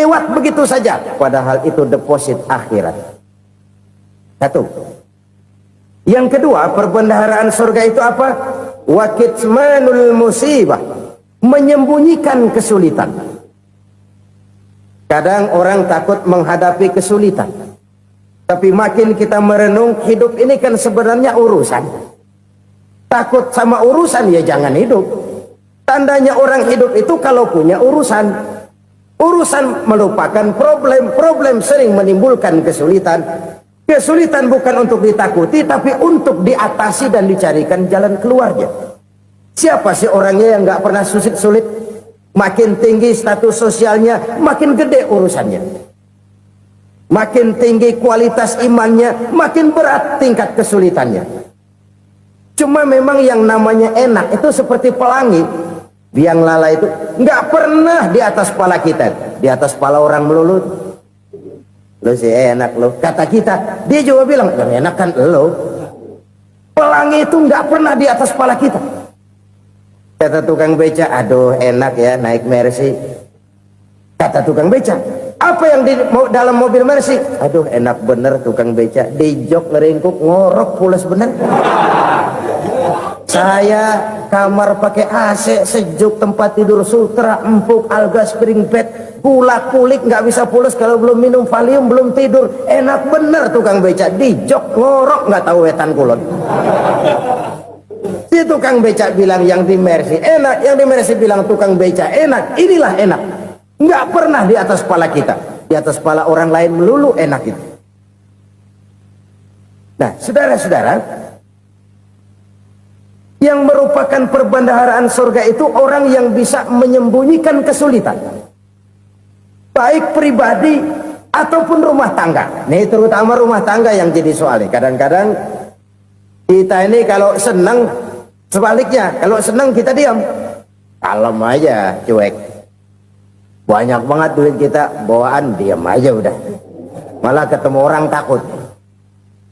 lewat begitu saja, padahal itu deposit akhirat. Satu. Yang kedua, perbendaharaan surga itu apa? Wa kitmanul musibah, menyembunyikan kesulitan. Kadang orang takut menghadapi kesulitan, tapi makin kita merenung, hidup ini kan sebenarnya urusan. Takut sama urusan, ya jangan hidup. Tandanya orang hidup itu kalau punya urusan. Urusan melupakan problem. Problem sering menimbulkan kesulitan. Kesulitan bukan untuk ditakuti, tapi untuk diatasi dan dicarikan jalan keluarnya. Siapa sih orangnya yang nggak pernah sulit-sulit? Makin tinggi status sosialnya, makin gede urusannya. Makin tinggi kualitas imannya, makin berat tingkat kesulitannya. Cuma memang yang namanya enak itu seperti pelangi. Biang lala itu nggak pernah di atas kepala kita, di atas kepala orang melulu. Lo sih enak lo, kata kita. Dia juga bilang yang enak kan lo. Pelangi itu nggak pernah di atas kepala kita. Kata tukang beca, aduh enak ya naik Mercy. Kata tukang beca, apa yang di dalam mobil Mercy? Aduh enak bener tukang beca, di jok ngeringkuk ngorok pulas bener. Saya kamar pakai AC, sejuk, tempat tidur sutra, empuk, alga, spring bed, gula kulik, nggak bisa pulas kalau belum minum Valium, belum tidur. Enak bener tukang beca, di jok ngorok nggak tahu wetan kulon. Si tukang beca bilang yang di Mercy enak, yang di Mercy bilang tukang beca enak. Inilah enak, nggak pernah di atas kepala kita, di atas kepala orang lain melulu enak itu. Nah, saudara-saudara, yang merupakan perbendaharaan surga itu orang yang bisa menyembunyikan kesulitan, baik pribadi ataupun rumah tangga. Nih terutama rumah tangga yang jadi soalnya. Kadang-kadang kita ini kalau senang, sebaliknya kalau senang kita diam, kalem aja, cuek. Banyak banget duit kita bawaan, diam aja udah, malah ketemu orang takut.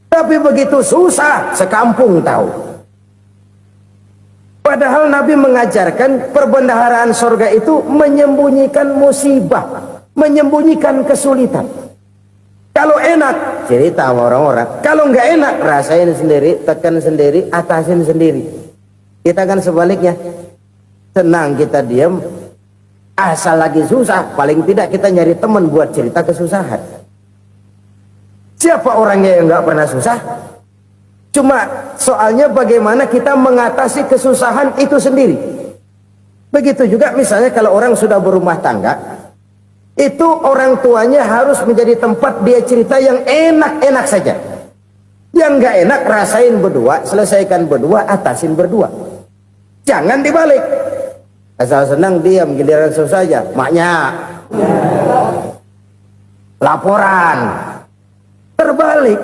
Tapi begitu susah sekampung tahu. Padahal Nabi mengajarkan perbendaharaan surga itu menyembunyikan musibah, menyembunyikan kesulitan. Kalau enak, cerita sama orang-orang. Kalau nggak enak, rasain sendiri, tekan sendiri, atasin sendiri. Kita kan sebaliknya. Senang kita diam, asal lagi susah, paling tidak kita nyari teman buat cerita kesusahan. Siapa orangnya yang nggak pernah susah? Cuma soalnya bagaimana kita mengatasi kesusahan itu sendiri. Begitu juga misalnya kalau orang sudah berumah tangga, itu orang tuanya harus menjadi tempat dia cerita yang enak-enak saja. Yang nggak enak rasain berdua, selesaikan berdua, atasin berdua. Jangan dibalik. Asal senang diam, giliran susah saja. Maknya laporan. Terbalik.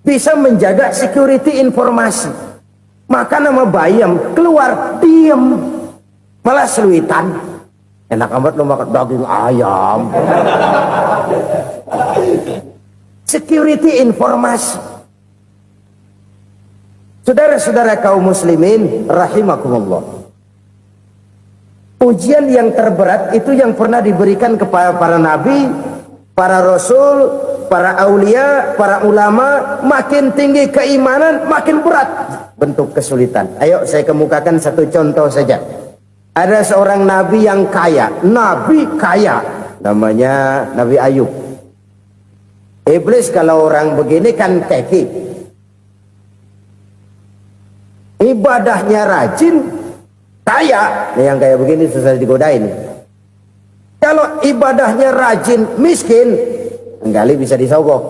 Bisa menjaga security informasi. Maka nama bayam keluar diam, malah seluitan. Enak amat lo makan daging ayam. Security informasi. Saudara-saudara kaum muslimin rahimakumullah, ujian yang terberat itu yang pernah diberikan kepada para nabi, para rasul, para aulia, para ulama. Makin tinggi keimanan, makin berat bentuk kesulitan. Ayo saya kemukakan satu contoh saja. Ada seorang nabi yang kaya, nabi kaya, namanya Nabi Ayub. Iblis kalau orang begini kan keki, ibadahnya rajin, kaya. Yang kayak begini susah digodain. Kalau ibadahnya rajin, miskin, kali bisa disogok.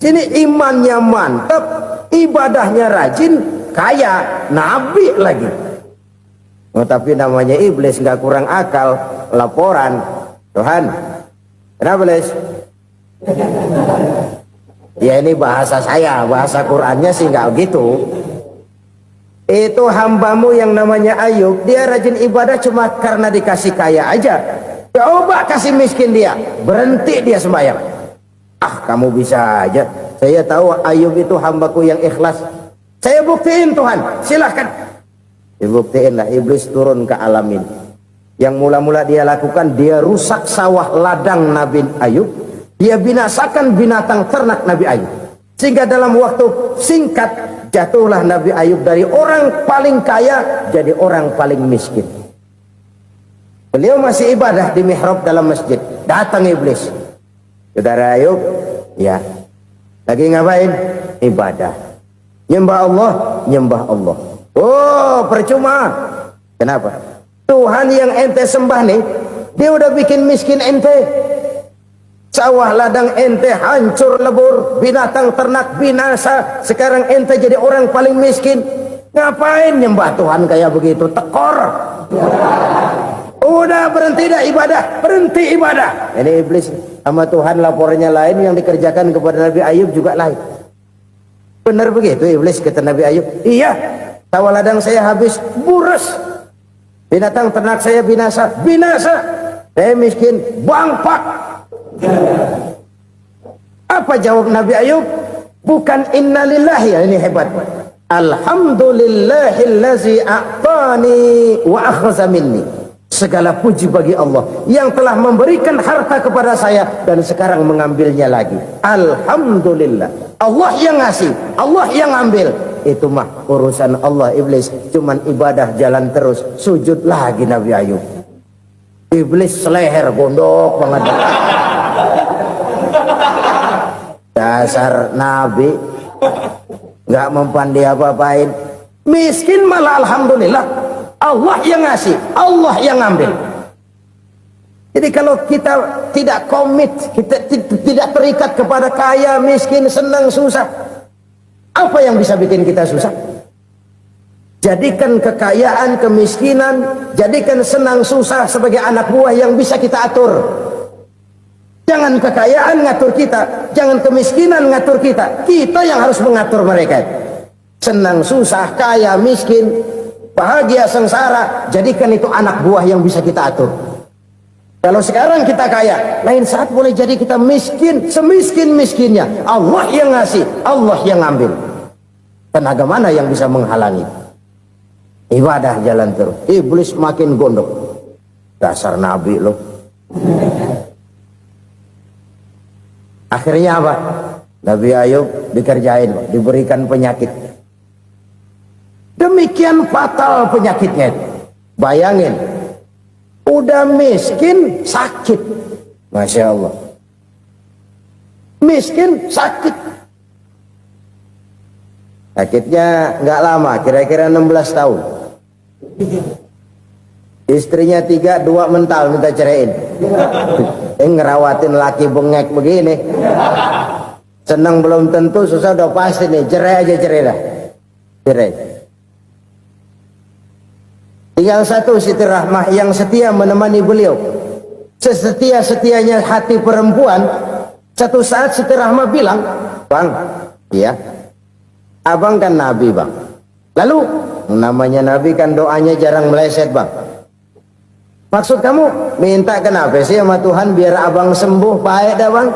Sini imannya mantap, ibadahnya rajin, kaya, nabi lagi. Oh, tapi namanya iblis nggak kurang akal. Laporan, Tuhan, kenapa les? Ya ini bahasa saya, bahasa Qurannya sih nggak gitu. Itu hambamu yang namanya Ayub, dia rajin ibadah cuma karena dikasih kaya aja. Coba kasih miskin dia, berhenti dia sembahyang. Ah, kamu bisa aja. Saya tahu Ayub itu hambaku yang ikhlas. Saya buktiin Tuhan, silahkan. Dibuktiin lah, iblis turun ke alam ini. Yang mula-mula dia lakukan, dia rusak sawah ladang Nabi Ayub. Dia binasakan binatang ternak Nabi Ayub. Sehingga dalam waktu singkat, jatuhlah Nabi Ayub dari orang paling kaya jadi orang paling miskin. Beliau masih ibadah di mihrab dalam masjid. Datang iblis. Saudara Ayub, ya, lagi ngapain? Ibadah. Nyembah Allah, nyembah Allah. Oh, percuma. Kenapa? Tuhan yang ente sembah nih, dia udah bikin miskin ente. Sawah ladang ente hancur lebur, binatang ternak binasa. Sekarang ente jadi orang paling miskin. Ngapain nyembah Tuhan kayak begitu? Tekor. Udah berhenti dah ibadah, berhenti ibadah. Ini iblis sama Tuhan laporannya lain, yang dikerjakan kepada Nabi Ayub juga lain. Benar begitu iblis kata Nabi Ayub? Iya, sawah ladang saya habis, buras. Binatang ternak saya binasa, binasa. Saya miskin, bangpak. Apa jawab Nabi Ayub? Bukan innalillahi, ya, ini hebat. Alhamdulillahillazi a'tani wa akhza minni. Segala puji bagi Allah yang telah memberikan harta kepada saya dan sekarang mengambilnya lagi. Alhamdulillah. Allah yang ngasih, Allah yang ambil. Itu mah urusan Allah. Iblis cuman ibadah jalan terus, sujud lagi Nabi Ayub. Iblis seleher gondok banget. Dasar Nabi nggak mempan dia apa-apain. Miskin malah alhamdulillah. Allah yang ngasih, Allah yang ngambil. Jadi kalau kita tidak komit, kita tidak terikat kepada kaya, miskin, senang, susah, apa yang bisa bikin kita susah? Jadikan kekayaan, kemiskinan, jadikan senang susah sebagai anak buah yang bisa kita atur. Jangan kekayaan ngatur kita, jangan kemiskinan ngatur kita. Kita yang harus mengatur mereka. Senang susah, kaya, miskin, bahagia, sengsara, jadikan itu anak buah yang bisa kita atur. Kalau sekarang kita kaya, lain saat boleh jadi kita miskin, semiskin-miskinnya. Allah yang ngasih, Allah yang ngambil. Tenaga mana yang bisa menghalangi? Ibadah jalan terus. Iblis makin gondok. Dasar Nabi loh. Akhirnya apa? Nabi Ayub dikerjain, diberikan penyakit. Demikian fatal penyakitnya. Bayangin, udah miskin sakit. Masya Allah. Miskin sakit. Sakitnya nggak lama, kira-kira 16 tahun. Istrinya 3, 2 mental minta ceraiin. Ngerawatin laki bengek begini. Senang belum tentu, susah udah pasti nih. Cerai aja, cerai dah. Cerai. Tinggal satu Siti Rahmah yang setia menemani beliau. Sesetia-setianya hati perempuan. Satu saat Siti Rahmah bilang, "Bang, ya, abang kan Nabi, Bang. Lalu, namanya Nabi kan doanya jarang meleset, Bang. Maksud kamu minta kenapa sih sama Tuhan biar abang sembuh baik dah, Bang?"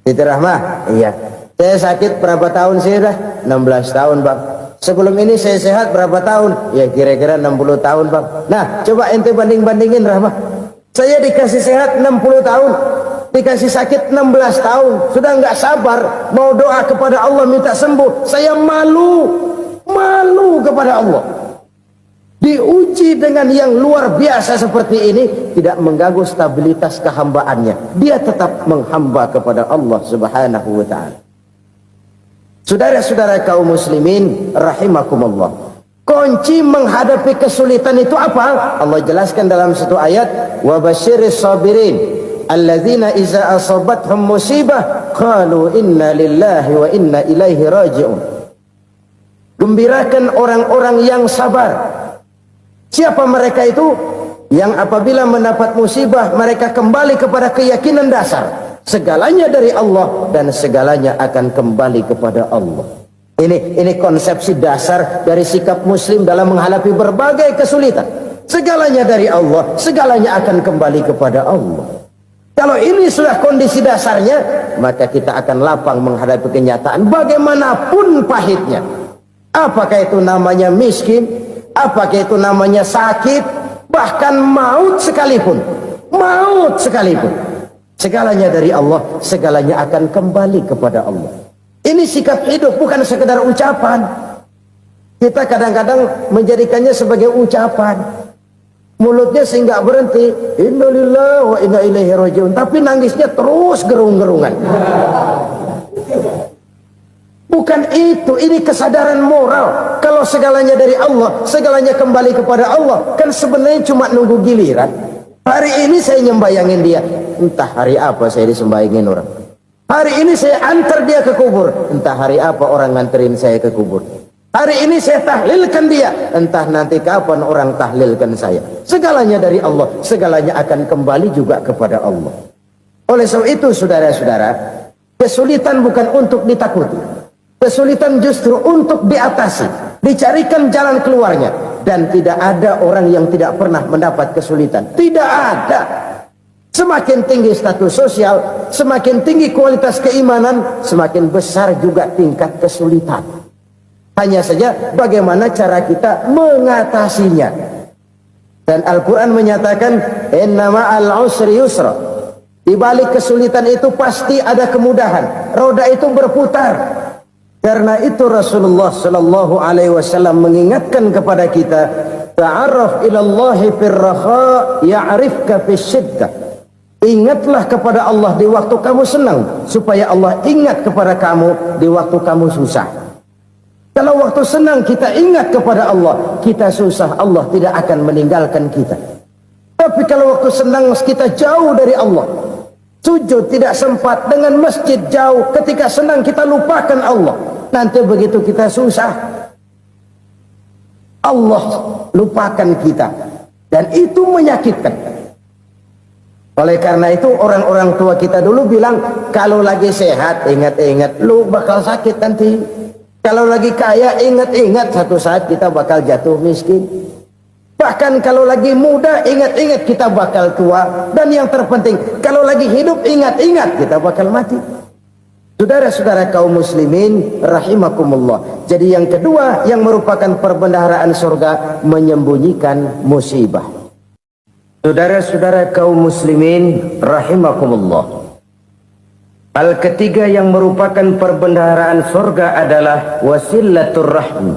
Siti Rahmah, iya. Saya sakit berapa tahun sih dah? 16 tahun, Bang. Sebelum ini saya sehat berapa tahun? Ya kira-kira 60 tahun, Bang. Nah, coba ente banding-bandingin, Rahmah. Saya dikasih sehat 60 tahun, dikasih sakit 16 tahun. Sudah nggak sabar mau doa kepada Allah minta sembuh. Saya malu kepada Allah. Diuji dengan yang luar biasa seperti ini, tidak mengganggu stabilitas kehambaannya. Dia tetap menghamba kepada Allah Subhanahu wa ta'ala. Saudara-saudara kaum muslimin rahimakumullah, kunci menghadapi kesulitan itu apa? Allah jelaskan dalam satu ayat, wa basyiris sabirin alladzina iza asabathum musibah qalu inna lillahi wa inna ilaihi raji'un. Gembirakan orang-orang yang sabar. Siapa mereka itu? Yang apabila mendapat musibah mereka kembali kepada keyakinan dasar, segalanya dari Allah dan segalanya akan kembali kepada Allah. Ini konsepsi dasar dari sikap muslim dalam menghadapi berbagai kesulitan. Segalanya dari Allah, segalanya akan kembali kepada Allah. Kalau ini sudah kondisi dasarnya, maka kita akan lapang menghadapi kenyataan bagaimanapun pahitnya. Apakah itu namanya miskin? Apakah itu namanya sakit? bahkan maut sekalipun, segalanya dari Allah, segalanya akan kembali kepada Allah. Ini sikap hidup, bukan sekedar ucapan. Kita kadang-kadang menjadikannya sebagai ucapan, mulutnya sehingga berhenti, innalillahi wa inna ilaihi rajiun, tapi nangisnya terus gerung-gerungan. Bukan itu, ini kesadaran moral. Kalau segalanya dari Allah, segalanya kembali kepada Allah, kan sebenarnya cuma nunggu giliran. Hari ini saya nyembayangin dia, entah hari apa saya disembayangin orang. Hari ini saya antar dia ke kubur, entah hari apa orang nganterin saya ke kubur. Hari ini saya tahlilkan dia, entah nanti kapan orang tahlilkan saya. Segalanya dari Allah, segalanya akan kembali juga kepada Allah. Oleh sebab itu saudara-saudara, kesulitan bukan untuk ditakuti, kesulitan justru untuk diatasi, dicarikan jalan keluarnya. Dan tidak ada orang yang tidak pernah mendapat kesulitan, tidak ada. Semakin tinggi status sosial, semakin tinggi kualitas keimanan, semakin besar juga tingkat kesulitan. Hanya saja bagaimana cara kita mengatasinya. Dan Al-Quran menyatakan, inna ma'al usri yusra. Di balik kesulitan itu pasti ada kemudahan. Roda itu berputar. Karena itu Rasulullah sallallahu alaihi wasallam mengingatkan kepada kita, ta'arraf ilallahi firraha ya'rifka fisyiddah. Ingatlah kepada Allah di waktu kamu senang, supaya Allah ingat kepada kamu di waktu kamu susah. Kalau waktu senang kita ingat kepada Allah, kita susah, Allah tidak akan meninggalkan kita. Tapi kalau waktu senang kita jauh dari Allah, sujud tidak sempat, dengan masjid jauh, ketika senang kita lupakan Allah, nanti begitu kita susah, Allah lupakan kita, dan itu menyakitkan. Oleh karena itu orang-orang tua kita dulu bilang, kalau lagi sehat ingat-ingat lu bakal sakit nanti. Kalau lagi kaya ingat-ingat satu saat kita bakal jatuh miskin. Bahkan kalau lagi muda ingat-ingat kita bakal tua. Dan yang terpenting, kalau lagi hidup ingat-ingat kita bakal mati. Saudara-saudara kaum muslimin rahimakumullah. Jadi yang kedua yang merupakan perbendaharaan surga, menyembunyikan musibah. Saudara-saudara kaum muslimin rahimakumullah. Hal ketiga yang merupakan perbendaharaan surga adalah wasilatur rahmi.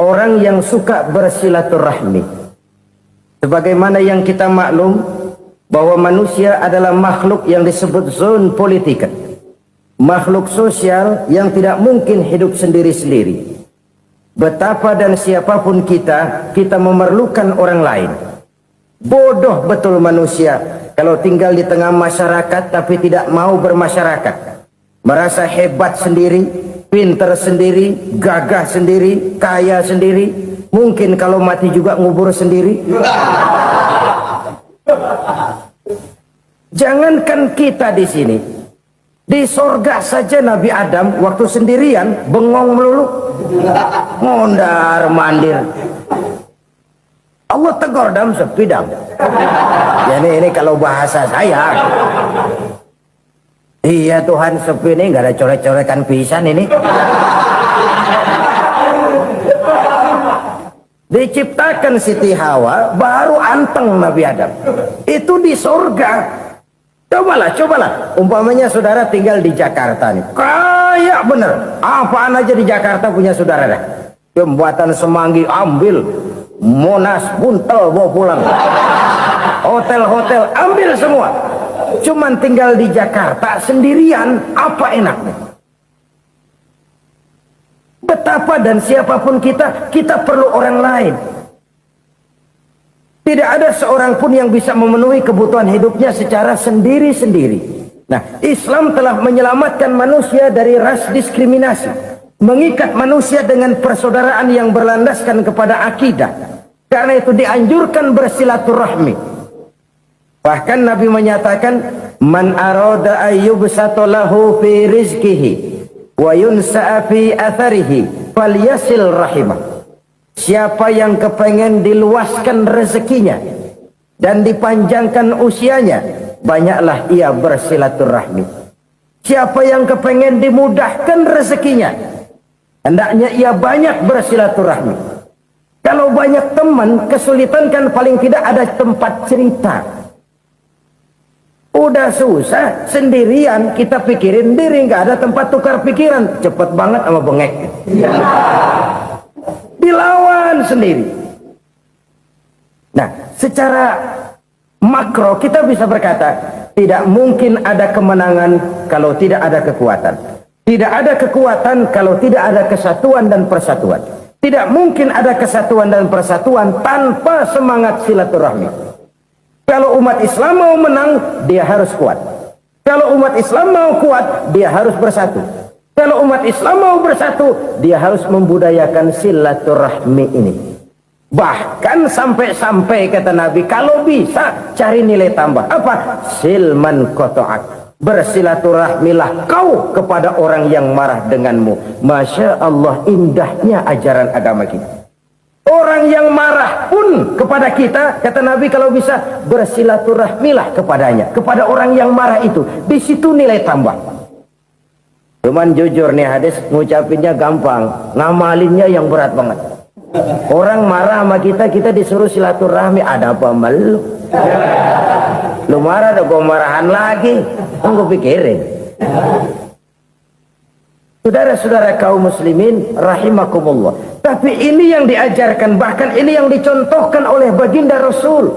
Orang yang suka bersilaturahmi. Sebagaimana yang kita maklum bahwa manusia adalah makhluk yang disebut zon politika. Makhluk sosial yang tidak mungkin hidup sendiri-sendiri. Betapa dan siapapun kita memerlukan orang lain. Bodoh betul manusia kalau tinggal di tengah masyarakat tapi tidak mau bermasyarakat. Merasa hebat sendiri, pinter sendiri, gagah sendiri, kaya sendiri. Mungkin kalau mati juga ngubur sendiri. Jangankan kita di sini, di sorga saja Nabi Adam waktu sendirian bengong melulu, mondar mandir. Allah tegur dam sepi dam. Jadi ini kalau bahasa saya, iya Tuhan sepi ini nggak ada coret-coretan pisan ini. Diciptakan Siti Hawa baru anteng Nabi Adam. Itu di surga. Cobalah. Umpamanya saudara tinggal di Jakarta nih. Kaya bener. Apaan aja di Jakarta punya saudara dah. Jembatan Semanggi ambil. Monas buntel bawa pulang. Hotel-hotel ambil semua. Cuman tinggal di Jakarta sendirian, apa enaknya? Betapa dan siapapun kita perlu orang lain. Tidak ada seorang pun yang bisa memenuhi kebutuhan hidupnya secara sendiri-sendiri. Nah, Islam telah menyelamatkan manusia dari ras diskriminasi, mengikat manusia dengan persaudaraan yang berlandaskan kepada akidah. Karena itu dianjurkan bersilaturahmi. Bahkan Nabi menyatakan, man arada ayyubsata lahu fi rizqihi wa yunsa'a fi atharihi falyasil rahimah. Siapa yang kepengen diluaskan rezekinya dan dipanjangkan usianya, banyaklah ia bersilaturahmi. Siapa yang kepengen dimudahkan rezekinya, hendaknya ia banyak bersilaturahmi. Kalau banyak teman, kesulitan kan paling tidak ada tempat cerita. Udah susah, sendirian kita pikirin diri, nggak ada tempat tukar pikiran. Cepet banget sama bengek. Dilawan sendiri. Nah, secara makro kita bisa berkata, tidak mungkin ada kemenangan kalau tidak ada kekuatan. Tidak ada kekuatan kalau tidak ada kesatuan dan persatuan. Tidak mungkin ada kesatuan dan persatuan tanpa semangat silaturahmi. Kalau umat Islam mau menang, dia harus kuat. Kalau umat Islam mau kuat, dia harus bersatu. Kalau umat Islam mau bersatu, dia harus membudayakan silaturahmi ini. Bahkan sampai-sampai kata Nabi, kalau bisa cari nilai tambah. Apa? Silman koto'ak. Bersilaturahmilah kau kepada orang yang marah denganmu. Masya Allah, indahnya ajaran agama kita. Orang yang marah pun kepada kita, kata Nabi, kalau bisa bersilaturahmilah kepadanya, kepada orang yang marah itu. Di situ nilai tambah. Cuman jujur nih hadis, ngucapinnya gampang, ngamalinnya yang berat banget. Orang marah sama kita, kita disuruh silaturahmi. Ada apa malu? Lu marah, ada gua marahan lagi. Tunggu pikirin. Saudara-saudara kaum muslimin rahimakumullah. Tapi ini yang diajarkan, bahkan ini yang dicontohkan oleh baginda Rasul.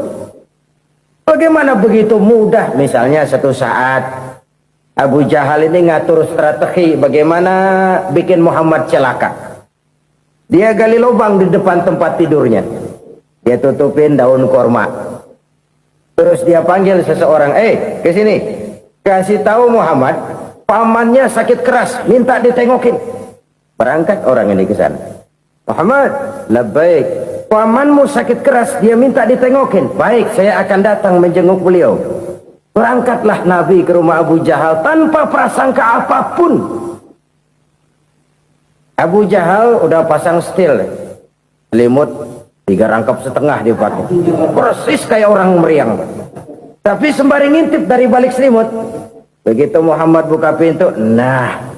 Bagaimana begitu mudah, misalnya satu saat Abu Jahal ini ngatur strategi bagaimana bikin Muhammad celaka. Dia gali lubang di depan tempat tidurnya. Dia tutupin daun korma. Terus dia panggil seseorang, ke sini. Kasih tahu Muhammad, pamannya sakit keras, minta ditengokin. Berangkat orang ini ke sana. Muhammad, labbaik. Pamanmu sakit keras, dia minta ditengokin. Baik, saya akan datang menjenguk beliau. Berangkatlah Nabi ke rumah Abu Jahal tanpa prasangka apapun. Abu Jahal udah pasang setil, selimut 3 rangkap setengah dipakai, persis kayak orang meriang. Tapi sembari ngintip dari balik selimut, begitu Muhammad buka pintu, nah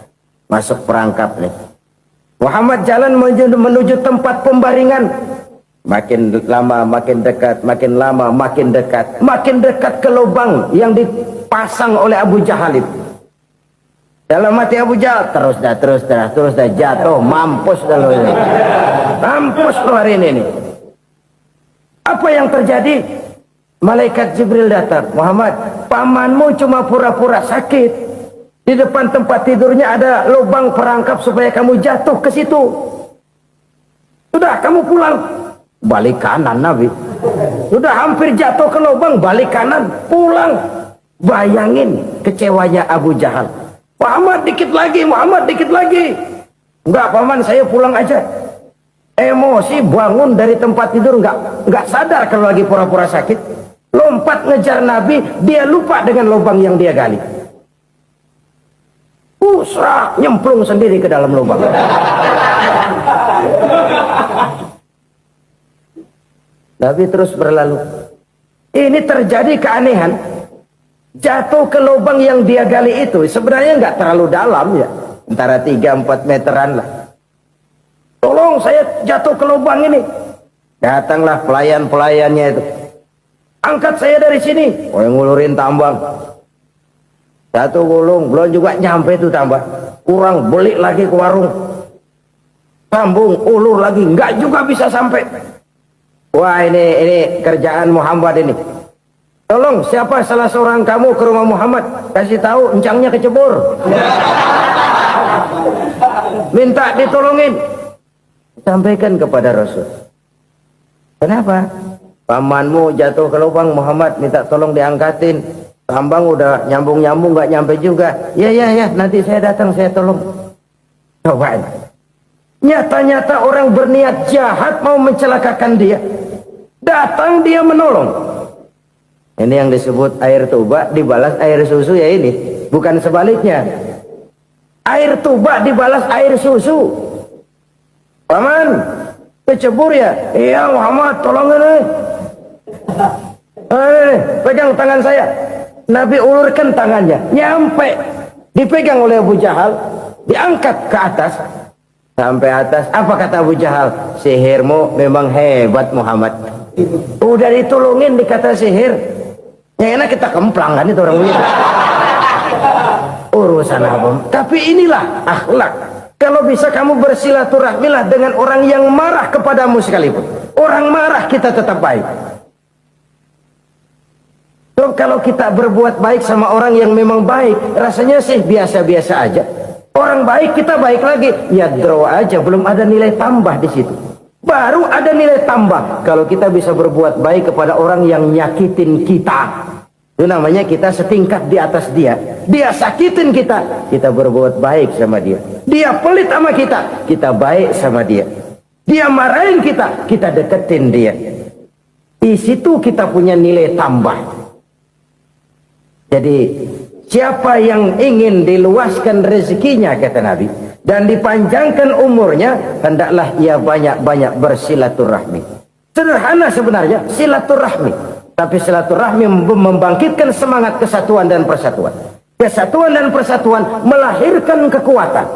masuk perangkap nih. Muhammad jalan menuju tempat pembaringan. Makin lama makin dekat, makin lama makin dekat, makin dekat ke lubang yang dipasang oleh Abu Jahal itu. Dalam hati Abu Jahal, terus dah jatuh, mampus dah lo ini. Mampus lo hari ini nih. Apa yang terjadi? Malaikat Jibril datang. Muhammad, pamanmu cuma pura-pura sakit. Di depan tempat tidurnya ada lubang perangkap supaya kamu jatuh ke situ. Sudah, kamu pulang. Balik kanan Nabi. Sudah hampir jatuh ke lubang, balik kanan, pulang. Bayangin kecewanya Abu Jahal. Muhammad dikit lagi, Muhammad dikit lagi. Enggak paman, saya pulang aja. Emosi bangun dari tempat tidur, enggak sadar kalau lagi pura-pura sakit. Lompat ngejar Nabi, dia lupa dengan lubang yang dia gali. Usrak, nyemplung sendiri ke dalam lubang. Nabi terus berlalu. Ini terjadi keanehan. Jatuh ke lubang yang dia gali itu sebenarnya nggak terlalu dalam ya, antara 3-4 meteran lah. Tolong saya jatuh ke lubang ini. Datanglah pelayan-pelayannya itu. Angkat saya dari sini. Oh, yang ngulurin tambang. Satu gulung, belum juga nyampe itu tambah. Kurang, beli lagi ke warung. Sambung, ulur lagi, nggak juga bisa sampai. Wah, ini kerjaan Muhammad ini. Tolong, siapa salah seorang kamu ke rumah Muhammad, kasih tahu encangnya kecebur. Minta ditolongin. Sampaikan kepada Rasul. Kenapa? Pamanmu jatuh ke lubang, Muhammad minta tolong diangkatin. Tambang udah nyambung-nyambung nggak nyampe juga. Ya, nanti saya datang, saya tolong. Cobain. Nyata-nyata orang berniat jahat mau mencelakakan dia. Datang dia menolong. Ini yang disebut air tuba dibalas air susu ya ini. Bukan sebaliknya. Air tuba dibalas air susu. Paman, kecebur ya? Iya Muhammad, tolong ini. Pegang tangan saya. Nabi ulurkan tangannya. Nyampe. Dipegang oleh Abu Jahal. Diangkat ke atas. Sampai atas, apa kata Abu Jahal? Sihirmu memang hebat Muhammad. Udah ditolongin dikata sihir. Yang enak kita kemplang kan itu orang begitu. Urusan apa? Tapi inilah akhlak. Kalau bisa kamu bersilaturahmilah dengan orang yang marah kepadamu sekalipun. Orang marah kita tetap baik. So, kalau kita berbuat baik sama orang yang memang baik, rasanya sih biasa-biasa aja. Orang baik kita baik lagi, ya draw aja, belum ada nilai tambah di situ. Baru ada nilai tambah kalau kita bisa berbuat baik kepada orang yang nyakitin kita. Itu namanya kita setingkat di atas dia. Dia sakitin kita, kita berbuat baik sama dia. Dia pelit sama kita baik sama dia. Dia marahin kita deketin dia. Di situ kita punya nilai tambah. Jadi siapa yang ingin diluaskan rezekinya, kata Nabi, dan dipanjangkan umurnya, hendaklah ia banyak-banyak bersilaturahmi. Sederhana sebenarnya silaturahmi, tapi silaturahmi membangkitkan semangat kesatuan dan persatuan. Kesatuan dan persatuan melahirkan kekuatan.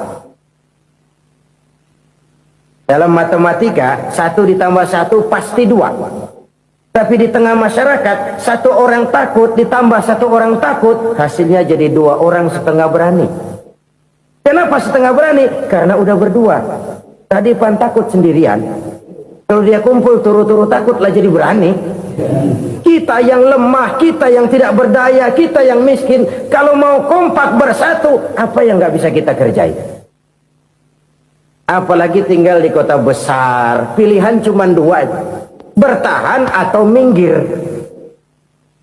Dalam matematika 1 ditambah 1 pasti 2. Tapi di tengah masyarakat, 1 orang takut ditambah 1 orang takut, hasilnya jadi 2 orang setengah berani. Kenapa setengah berani? Karena udah berdua. Tadi pan takut sendirian. Kalau dia kumpul turu-turu takutlah jadi berani. Kita yang lemah, kita yang tidak berdaya, kita yang miskin, kalau mau kompak bersatu, apa yang nggak bisa kita kerjain? Apalagi tinggal di kota besar, pilihan cuma 2. Bertahan atau minggir.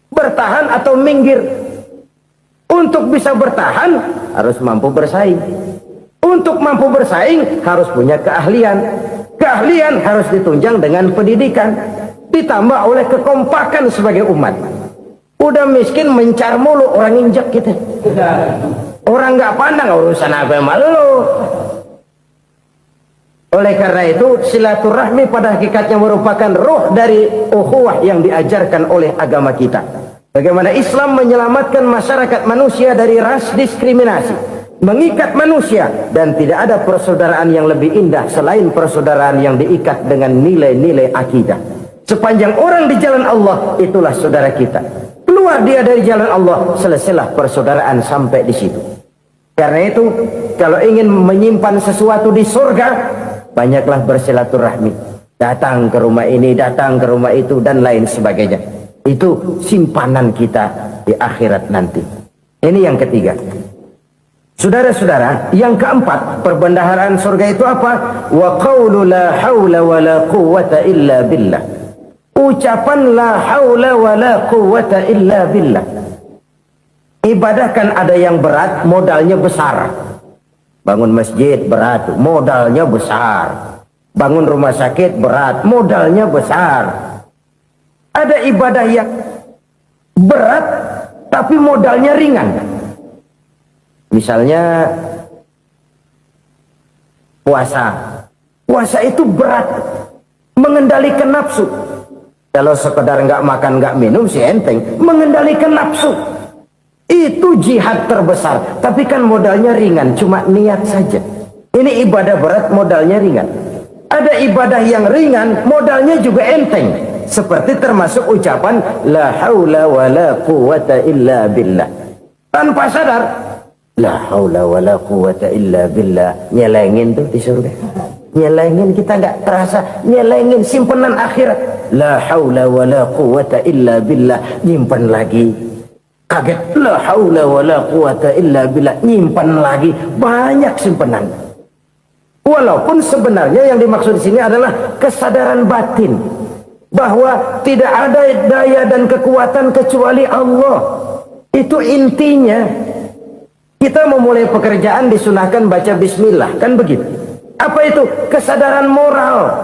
Bertahan atau minggir. Untuk bisa bertahan harus mampu bersaing. Untuk mampu bersaing harus punya keahlian. Keahlian harus ditunjang dengan pendidikan, ditambah oleh kekompakan sebagai umat. Udah miskin mencar mulu, orang injak kita. Orang nggak pandang urusan apa malu. Oleh karena itu, silaturahmi pada hakikatnya merupakan roh dari ukhuwah yang diajarkan oleh agama kita. Bagaimana Islam menyelamatkan masyarakat manusia dari ras diskriminasi, mengikat manusia, dan tidak ada persaudaraan yang lebih indah selain persaudaraan yang diikat dengan nilai-nilai akidah. Sepanjang orang di jalan Allah, itulah saudara kita. Keluar dia dari jalan Allah, selesailah persaudaraan sampai di situ. Karena itu, kalau ingin menyimpan sesuatu di surga, banyaklah bersilaturahmi. Datang ke rumah ini, datang ke rumah itu, dan lain sebagainya. Itu simpanan kita di akhirat nanti. Ini yang ketiga. Saudara-saudara, yang keempat, perbendaharaan surga itu apa? Wa qawlu la hawla wa la quwwata illa billah. Ucapan la hawla wa la quwwata illa billah. Ibadah kan ada yang berat, modalnya besar. Bangun masjid berat, modalnya besar. Bangun rumah sakit berat, modalnya besar. Ada ibadah yang berat tapi modalnya ringan. Misalnya puasa. Puasa itu berat, mengendalikan nafsu. Kalau sekedar nggak makan nggak minum sih enteng, mengendalikan nafsu. Itu jihad terbesar, tapi kan modalnya ringan, cuma niat saja. Ini ibadah berat, modalnya ringan. Ada ibadah yang ringan, modalnya juga enteng. Seperti termasuk ucapan la haula wa la quwwata illa billah. Tanpa sadar, la haula wa la quwwata illa billah. Nyelengin tuh di surga. Nyelengin, kita nggak terasa, nyelengin simpenan akhirat. La haula wa la quwwata illa billah, nyimpan lagi. Kaget, la haula wa la quwwata illa billah, nyimpan lagi, banyak simpanan. Walaupun sebenarnya yang dimaksud di sini adalah kesadaran batin bahwa tidak ada daya dan kekuatan kecuali Allah. Itu intinya. Kita memulai pekerjaan disunahkan baca bismillah, kan begitu? Apa itu? Kesadaran moral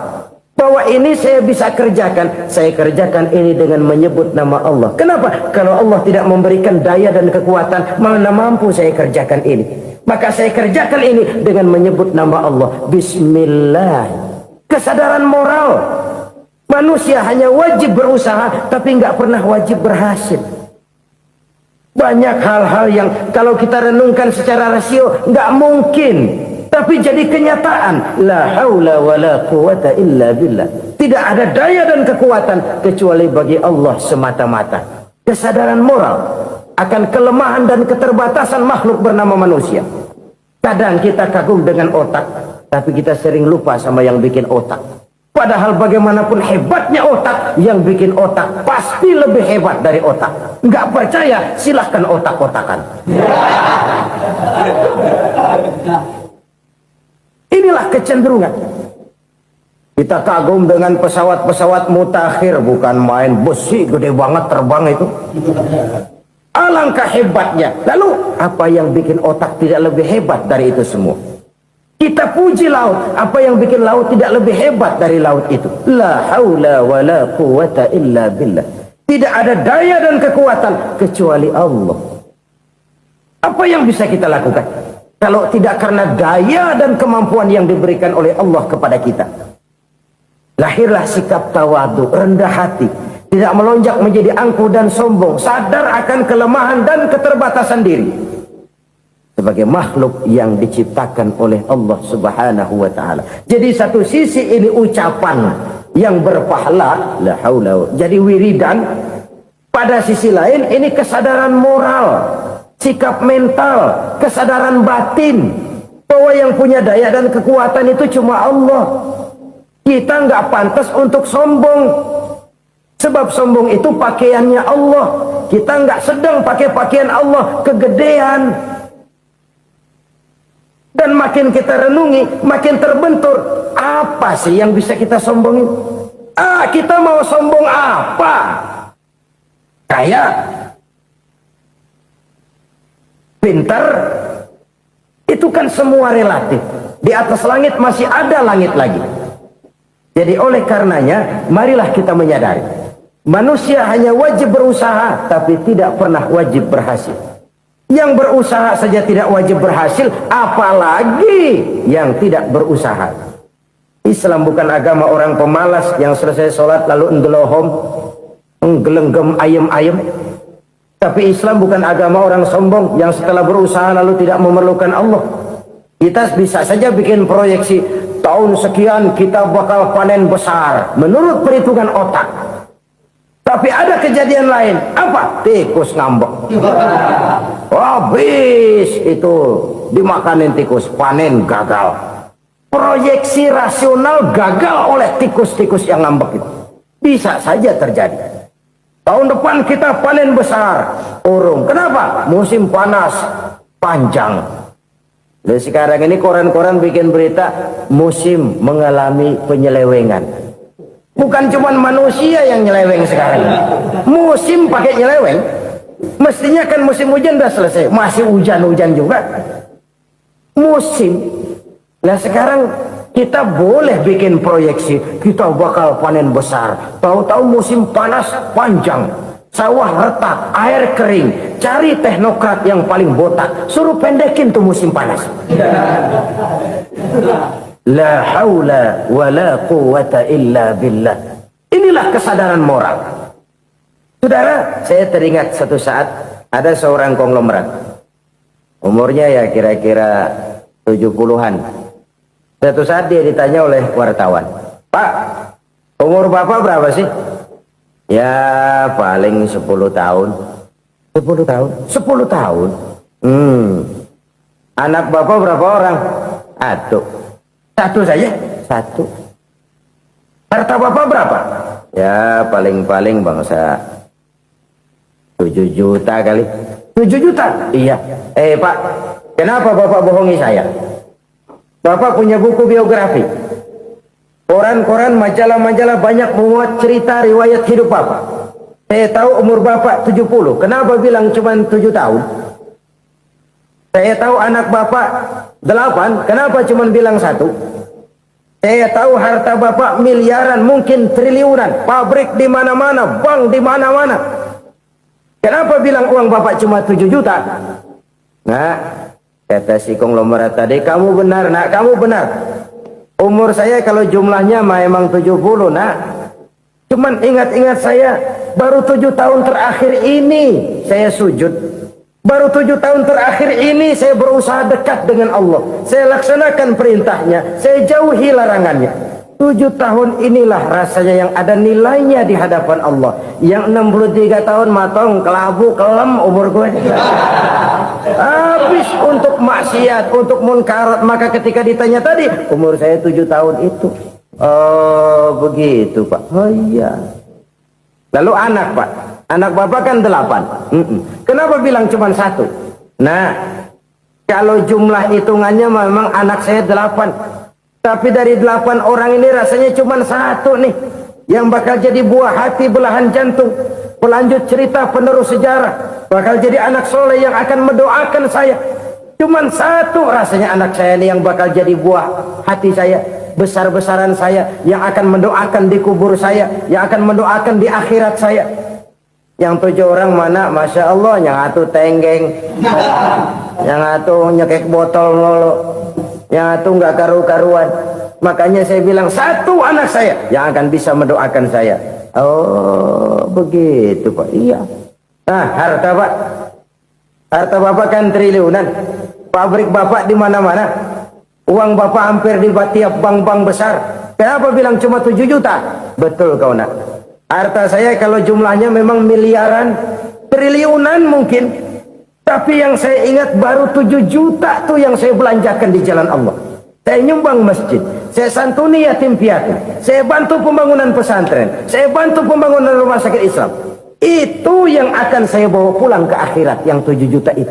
bahwa ini saya bisa kerjakan, saya kerjakan ini dengan menyebut nama Allah. Kenapa? Kalau Allah tidak memberikan daya dan kekuatan, mana mampu saya kerjakan ini. Maka saya kerjakan ini dengan menyebut nama Allah. Bismillah. Kesadaran moral. Manusia hanya wajib berusaha, tapi nggak pernah wajib berhasil. Banyak hal-hal yang kalau kita renungkan secara rasio, nggak mungkin Tapi jadi kenyataan, la haula wala quwata illa billah. Tidak ada daya dan kekuatan kecuali bagi Allah semata-mata. Kesadaran moral akan kelemahan dan keterbatasan makhluk bernama manusia. Kadang kita kagum dengan otak, tapi kita sering lupa sama yang bikin otak. Padahal bagaimanapun hebatnya otak, yang bikin otak pasti lebih hebat dari otak. Nggak percaya, silahkan otak-otakan. Inilah kecenderungan. Kita kagum dengan pesawat-pesawat mutakhir, bukan main, besi gede banget terbang itu. Alangkah hebatnya. Lalu apa yang bikin otak tidak lebih hebat dari itu semua? Kita puji laut, apa yang bikin laut tidak lebih hebat dari laut itu? La haula wala quwata illa billah. Tidak ada daya dan kekuatan kecuali Allah. Apa yang bisa kita lakukan kalau tidak karena daya dan kemampuan yang diberikan oleh Allah kepada kita? Lahirlah sikap tawadu, rendah hati, tidak melonjak menjadi angkuh dan sombong, sadar akan kelemahan dan keterbatasan diri sebagai makhluk yang diciptakan oleh Allah Subhanahu wa taala. Jadi satu sisi ini ucapan yang berpahala, la haula, jadi wiridan. Pada sisi lain ini kesadaran moral, sikap mental, kesadaran batin bahwa yang punya daya dan kekuatan itu cuma Allah. Kita nggak pantas untuk sombong, sebab sombong itu pakaiannya Allah. Kita nggak sedang pakai pakaian Allah, kegedean. Dan makin kita renungi, makin terbentur. Apa sih yang bisa kita sombongin? Kita mau sombong apa? Kaya, pintar, itu kan semua relatif. Di atas langit masih ada langit lagi. Jadi oleh karenanya, marilah kita menyadari, manusia hanya wajib berusaha, tapi tidak pernah wajib berhasil. Yang berusaha saja tidak wajib berhasil, apalagi yang tidak berusaha. Islam bukan agama orang pemalas yang selesai sholat lalu enggelohom, nggelenggem ayem-ayem. Tapi Islam bukan agama orang sombong yang setelah berusaha lalu tidak memerlukan Allah. Kita bisa saja bikin proyeksi, tahun sekian kita bakal panen besar menurut perhitungan otak. Tapi ada kejadian lain. Apa? Tikus ngambek. Habis itu dimakanin tikus, panen gagal. Proyeksi rasional gagal oleh tikus-tikus yang ngambek itu. Bisa saja terjadi. Tahun depan kita panen besar, urung. Kenapa? Musim panas panjang. Dan sekarang ini koran-koran bikin berita musim mengalami penyelewengan. Bukan cuma manusia yang nyeleweng sekarang. Musim pakai nyeleweng. Mestinya kan musim hujan udah selesai, masih hujan-hujan juga. Musim. Nah sekarang kita boleh bikin proyeksi, kita bakal panen besar. Tahu-tahu musim panas panjang, sawah retak, air kering. Cari teknokrat yang paling botak, suruh pendekin tuh musim panas. La haula wa la quwata illa billah. Inilah kesadaran moral. Saudara, saya teringat satu saat ada seorang konglomerat. Umurnya ya kira-kira 70-an. Satu saat dia ditanya oleh wartawan, "Pak, umur Bapak berapa sih?" "Ya paling 10 tahun." 10 tahun? 10 tahun? Anak Bapak berapa orang? Satu saja? Satu. Harta Bapak berapa? Ya paling-paling bangsa 7 juta kali. 7 juta? Iya. Pak, kenapa Bapak bohongi saya? Bapak punya buku biografi. Koran-koran, majalah-majalah banyak memuat cerita riwayat hidup Bapak. Saya tahu umur Bapak 70. Kenapa bilang cuma 7 tahun? Saya tahu anak Bapak 8. Kenapa cuma bilang 1? Saya tahu harta Bapak miliaran, mungkin triliunan. Pabrik di mana-mana, bank di mana-mana. Kenapa bilang uang Bapak cuma 7 juta? Nah, kata si konglomerat tadi, kamu benar nak, kamu benar. Umur saya kalau jumlahnya memang 70 nak. Cuman ingat-ingat saya, baru 7 tahun terakhir ini saya sujud. Baru 7 tahun terakhir ini saya berusaha dekat dengan Allah. Saya laksanakan perintahnya, saya jauhi larangannya. 7 tahun inilah rasanya yang ada nilainya di hadapan Allah. Yang 63 tahun matong, kelabu, kelem umur gue. Habis untuk maksiat, untuk munkarat. Maka ketika ditanya tadi, umur saya 7 tahun itu. Oh begitu Pak. Oh iya. Lalu anak Pak. Anak bapak kan 8. Kenapa bilang cuma 1? Nah, kalau jumlah hitungannya memang anak saya 8. Tapi dari 8 orang ini rasanya cuma 1 nih. Yang bakal jadi buah hati, belahan jantung. Pelanjut cerita, penerus sejarah. Bakal jadi anak soleh yang akan mendoakan saya. Cuma 1 rasanya anak saya ini yang bakal jadi buah hati saya. Besar-besaran saya. Yang akan mendoakan di kubur saya. Yang akan mendoakan di akhirat saya. Yang 7 orang mana, Masya Allah, yang atu tenggeng, yang atu nyekek botol mulu, yang atu nggak karu-karuan. Makanya saya bilang 1 anak saya yang akan bisa mendoakan saya. Oh begitu Pak. Iya. Nah harta Pak, harta Bapak kan triliunan. Pabrik Bapak di mana-mana. Uang Bapak hampir di tiap bank-bank besar. Kenapa bilang cuma 7 juta? Betul kau nak. Harta saya kalau jumlahnya memang miliaran, triliunan mungkin. Tapi yang saya ingat baru 7 juta tuh yang saya belanjakan di jalan Allah. Saya nyumbang masjid, saya santuni yatim piatu, saya bantu pembangunan pesantren, saya bantu pembangunan rumah sakit Islam. Itu yang akan saya bawa pulang ke akhirat, yang 7 juta itu.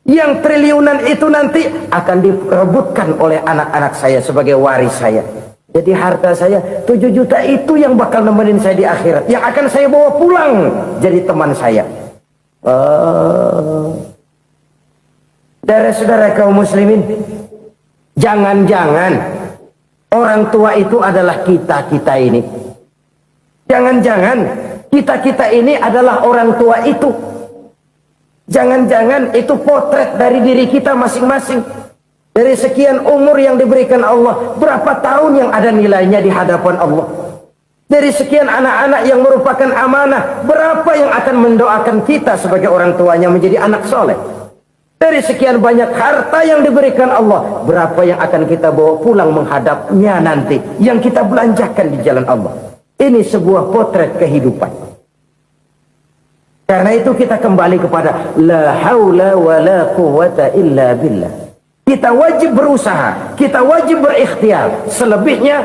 Yang triliunan itu nanti akan diperebutkan oleh anak-anak saya sebagai waris saya. Jadi harta saya 7 juta itu yang bakal nemenin saya di akhirat. Yang akan saya bawa pulang jadi teman saya. Saudara-saudara kaum muslimin, jangan-jangan orang tua itu adalah kita-kita ini. Jangan-jangan kita-kita ini adalah orang tua itu. Jangan-jangan itu potret dari diri kita masing-masing. Dari sekian umur yang diberikan Allah, berapa tahun yang ada nilainya di hadapan Allah? Dari sekian anak-anak yang merupakan amanah, berapa yang akan mendoakan kita sebagai orang tuanya menjadi anak soleh? Dari sekian banyak harta yang diberikan Allah, berapa yang akan kita bawa pulang menghadapnya nanti, yang kita belanjakan di jalan Allah? Ini sebuah potret kehidupan. Karena itu kita kembali kepada la haula wa la quwwata illa billah. Kita wajib berusaha, kita wajib berikhtiar. Selebihnya,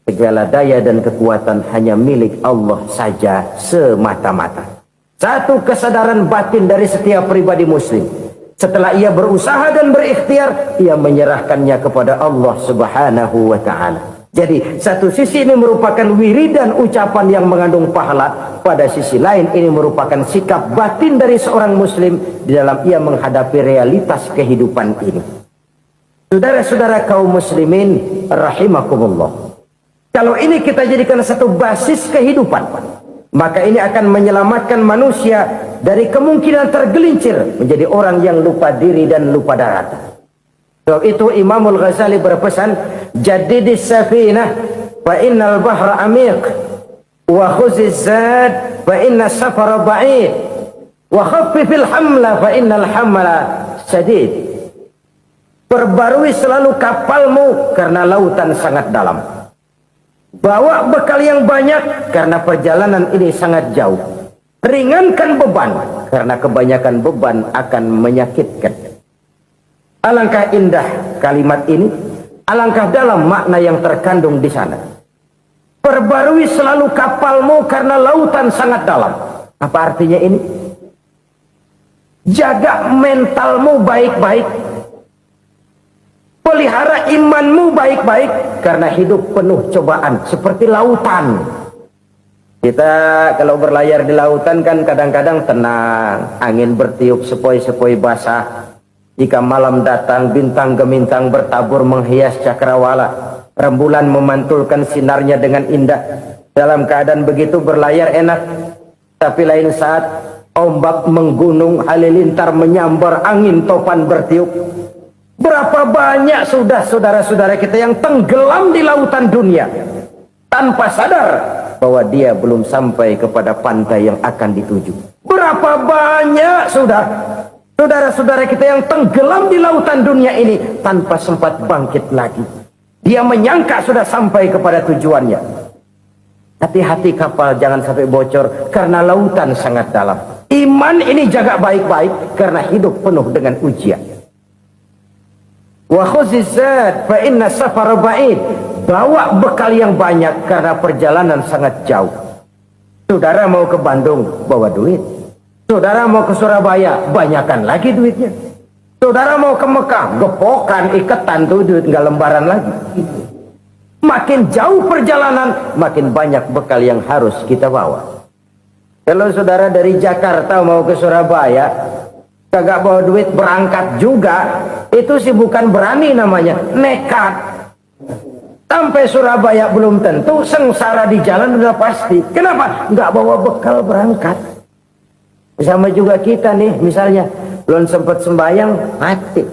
segala daya dan kekuatan hanya milik Allah saja semata-mata. Satu kesadaran batin dari setiap pribadi muslim. Setelah ia berusaha dan berikhtiar, ia menyerahkannya kepada Allah Subhanahu wa ta'ala. Jadi, satu sisi ini merupakan wiridan ucapan yang mengandung pahala. Pada sisi lain, ini merupakan sikap batin dari seorang muslim di dalam ia menghadapi realitas kehidupan ini. Saudara-saudara kaum muslimin, rahimakumullah. Kalau ini kita jadikan satu basis kehidupan, maka ini akan menyelamatkan manusia dari kemungkinan tergelincir menjadi orang yang lupa diri dan lupa darat. Sebab itu Imamul Ghazali berpesan, jadidis safinah fa innal bahra amiq wa khuziz zad fa inna safara ba'id wa khaffifil hamla fa innal hamla sadid. Perbarui selalu kapalmu karena lautan sangat dalam. Bawa bekal yang banyak karena perjalanan ini sangat jauh. Ringankan beban karena kebanyakan beban akan menyakitkan. Alangkah indah kalimat ini, alangkah dalam makna yang terkandung di sana. Perbarui selalu kapalmu karena lautan sangat dalam. Apa artinya ini? Jaga mentalmu baik-baik. Pelihara imanmu baik-baik karena hidup penuh cobaan seperti lautan. Kita kalau berlayar di lautan kan kadang-kadang tenang, angin bertiup sepoi-sepoi basah. Jika malam datang, bintang gemintang bertabur menghias cakrawala. Rembulan memantulkan sinarnya dengan indah. Dalam keadaan begitu berlayar enak. Tapi lain saat ombak menggunung, halilintar menyambar, angin topan bertiup. Berapa banyak sudah saudara-saudara kita yang tenggelam di lautan dunia tanpa sadar bahwa dia belum sampai kepada pantai yang akan dituju. Berapa banyak sudah Saudara-saudara kita yang tenggelam di lautan dunia ini tanpa sempat bangkit lagi. Dia menyangka sudah sampai kepada tujuannya. Hati-hati kapal jangan sampai bocor karena lautan sangat dalam. Iman ini jaga baik-baik karena hidup penuh dengan ujian. Wa khuzizat fa inna safara ba'id. Bawa bekal yang banyak karena perjalanan sangat jauh. Saudara mau ke Bandung, bawa duit. Saudara mau ke Surabaya, banyakkan lagi duitnya. Saudara mau ke Mekah, gepokan, iketan tuh duit, nggak lembaran lagi. Makin jauh perjalanan, makin banyak bekal yang harus kita bawa. Kalau saudara dari Jakarta mau ke Surabaya, kagak bawa duit berangkat juga, itu sih bukan berani namanya, nekat. Sampai Surabaya belum tentu, sengsara di jalan udah pasti. Kenapa? Nggak bawa bekal berangkat. Sama juga kita nih, misalnya belum sempat sembahyang, mati.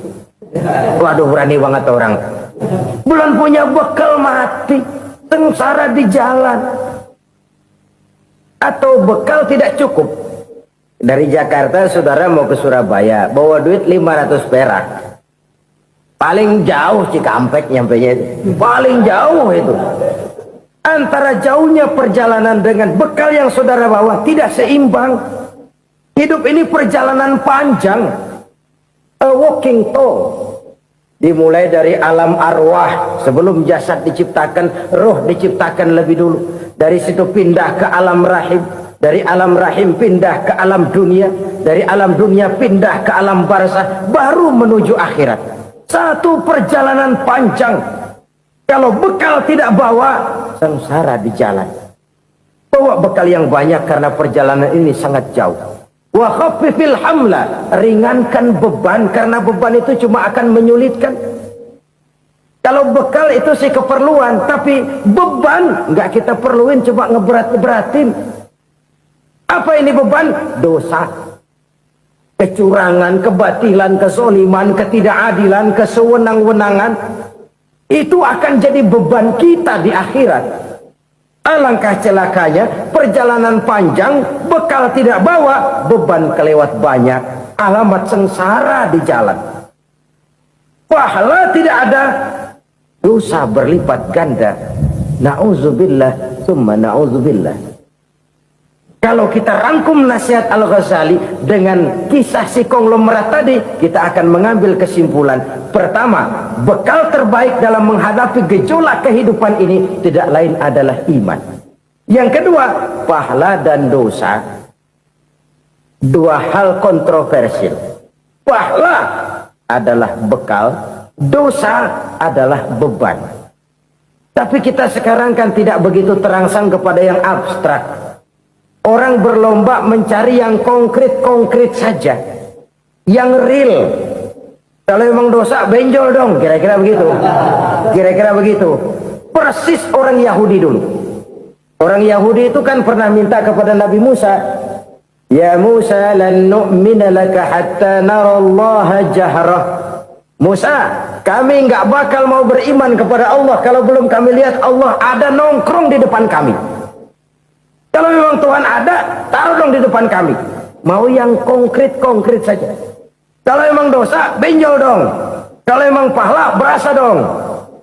Waduh, berani banget orang. Belum punya bekal, mati. Sengsara di jalan. Atau bekal tidak cukup. Dari Jakarta saudara mau ke Surabaya, bawa duit 500 perak. Paling jauh Cikampek nyampenya itu. Paling jauh itu. Antara jauhnya perjalanan dengan bekal yang saudara bawa tidak seimbang. Hidup ini perjalanan panjang. A walking tour. Dimulai dari alam arwah. Sebelum jasad diciptakan, roh diciptakan lebih dulu. Dari situ pindah ke alam rahim. Dari alam rahim pindah ke alam dunia. Dari alam dunia pindah ke alam barzah. Baru menuju akhirat. Satu perjalanan panjang. Kalau bekal tidak bawa, sengsara di jalan. Bawa bekal yang banyak karena perjalanan ini sangat jauh. Wa khaffifil hamla, ringankan beban karena beban itu cuma akan menyulitkan. Kalau bekal itu sih keperluan, tapi beban nggak kita perluin, cuma ngeberat-beratin. Apa ini beban? Dosa, kecurangan, kebatilan, kezoliman, ketidakadilan, kesewenang-wenangan. Itu akan jadi beban kita di akhirat. Alangkah celakanya, perjalanan panjang, bekal tidak bawa, beban kelewat banyak, alamat sengsara di jalan. Pahala tidak ada, dosa berlipat ganda. Na'udzubillah, summa na'udzubillah. Kalau kita rangkum nasihat Al-Ghazali dengan kisah si konglomerat tadi, kita akan mengambil kesimpulan. Pertama, bekal terbaik dalam menghadapi gejolak kehidupan ini tidak lain adalah iman. Yang kedua, pahala dan dosa. Dua hal kontroversial. Pahala adalah bekal, dosa adalah beban. Tapi kita sekarang kan tidak begitu terangsang kepada yang abstrak. Orang berlomba mencari yang konkret-konkret saja. Yang real. Kalau memang dosa, benjol dong. Kira-kira begitu. Kira-kira begitu. Persis orang Yahudi dulu. Orang Yahudi itu kan pernah minta kepada Nabi Musa. Ya Musa, lan nu'mina laka hatta narallaha jahrah. Musa, kami nggak bakal mau beriman kepada Allah kalau belum kami lihat Allah ada nongkrong di depan kami. Kalau memang Tuhan ada, taruh dong di depan kami. Mau yang konkret-konkret saja. Kalau memang dosa, benjol dong. Kalau memang pahala, berasa dong.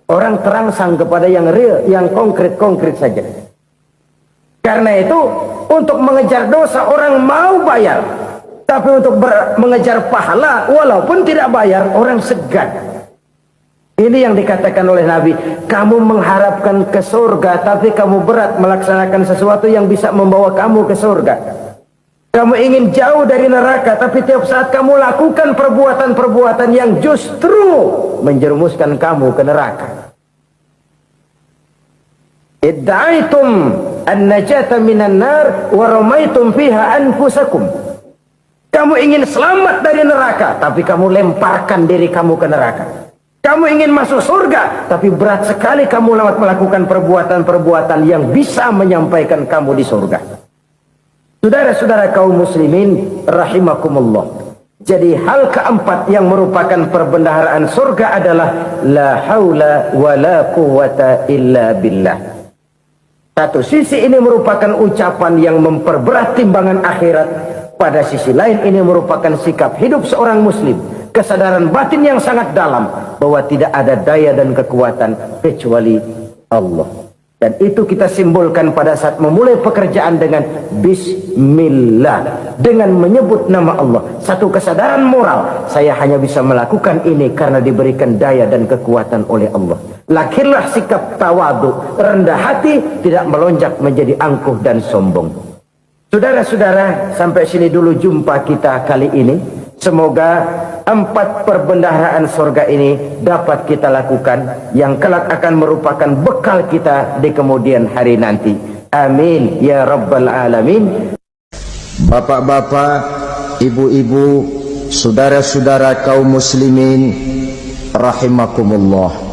Orang terangsang kepada yang real, yang konkret-konkret saja. Karena itu, untuk mengejar dosa, orang mau bayar. Tapi untuk mengejar pahala, walaupun tidak bayar, orang segan. Ini yang dikatakan oleh Nabi, kamu mengharapkan ke surga, tapi kamu berat melaksanakan sesuatu yang bisa membawa kamu ke surga. Kamu ingin jauh dari neraka, tapi tiap saat kamu lakukan perbuatan-perbuatan yang justru menjerumuskan kamu ke neraka. Idda'aitum an-najata minan nar wa ramaitum fiha anfusakum. Kamu ingin selamat dari neraka, tapi kamu lemparkan diri kamu ke neraka. Kamu ingin masuk surga, tapi berat sekali kamu melakukan perbuatan-perbuatan yang bisa menyampaikan kamu di surga. Saudara-saudara kaum muslimin, rahimakumullah. Jadi hal keempat yang merupakan perbendaharaan surga adalah la haula wa la quwwata illa billah. Satu sisi ini merupakan ucapan yang memperberat timbangan akhirat. Pada sisi lain ini merupakan sikap hidup seorang muslim, kesadaran batin yang sangat dalam bahwa tidak ada daya dan kekuatan kecuali Allah. Dan itu kita simbolkan pada saat memulai pekerjaan dengan Bismillah, dengan menyebut nama Allah. Satu kesadaran moral, saya hanya bisa melakukan ini karena diberikan daya dan kekuatan oleh Allah. Lahirlah sikap tawadu, rendah hati, tidak melonjak menjadi angkuh dan sombong. Saudara-saudara, sampai sini dulu jumpa kita kali ini. Semoga 4 perbendaharaan surga ini dapat kita lakukan, yang kelak akan merupakan bekal kita di kemudian hari nanti. Amin ya rabbal alamin. Bapak-bapak, ibu-ibu, saudara-saudara kaum muslimin rahimakumullah.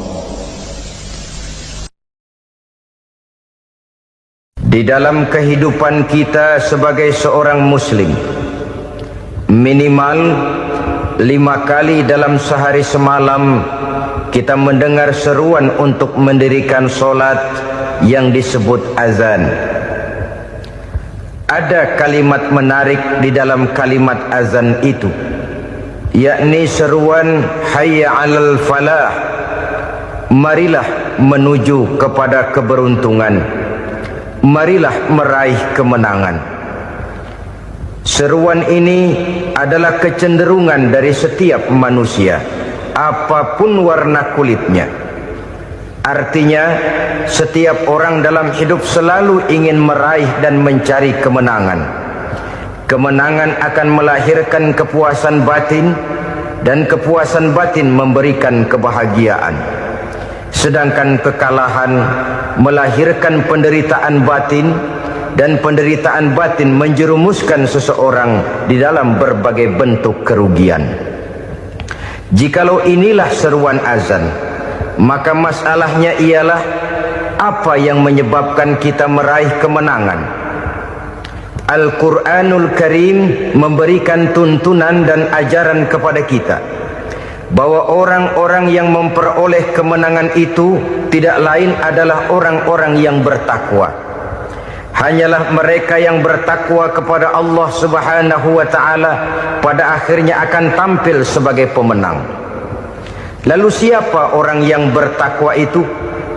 Di dalam kehidupan kita sebagai seorang muslim, minimal 5 kali dalam sehari semalam kita mendengar seruan untuk mendirikan solat yang disebut azan. Ada kalimat menarik di dalam kalimat azan itu, yakni seruan hayya 'alal falah, marilah menuju kepada keberuntungan, marilah meraih kemenangan. Seruan ini adalah kecenderungan dari setiap manusia, apapun warna kulitnya. Artinya, setiap orang dalam hidup selalu ingin meraih dan mencari kemenangan. Kemenangan akan melahirkan kepuasan batin, dan kepuasan batin memberikan kebahagiaan. Sedangkan kekalahan melahirkan penderitaan batin, dan penderitaan batin menjerumuskan seseorang di dalam berbagai bentuk kerugian. Jikalau inilah seruan azan, maka masalahnya ialah apa yang menyebabkan kita meraih kemenangan. Al-Quranul Karim memberikan tuntunan dan ajaran kepada kita bahwa orang-orang yang memperoleh kemenangan itu tidak lain adalah orang-orang yang bertakwa. Hanyalah mereka yang bertakwa kepada Allah Subhanahu wa ta'ala pada akhirnya akan tampil sebagai pemenang. Lalu siapa orang yang bertakwa itu?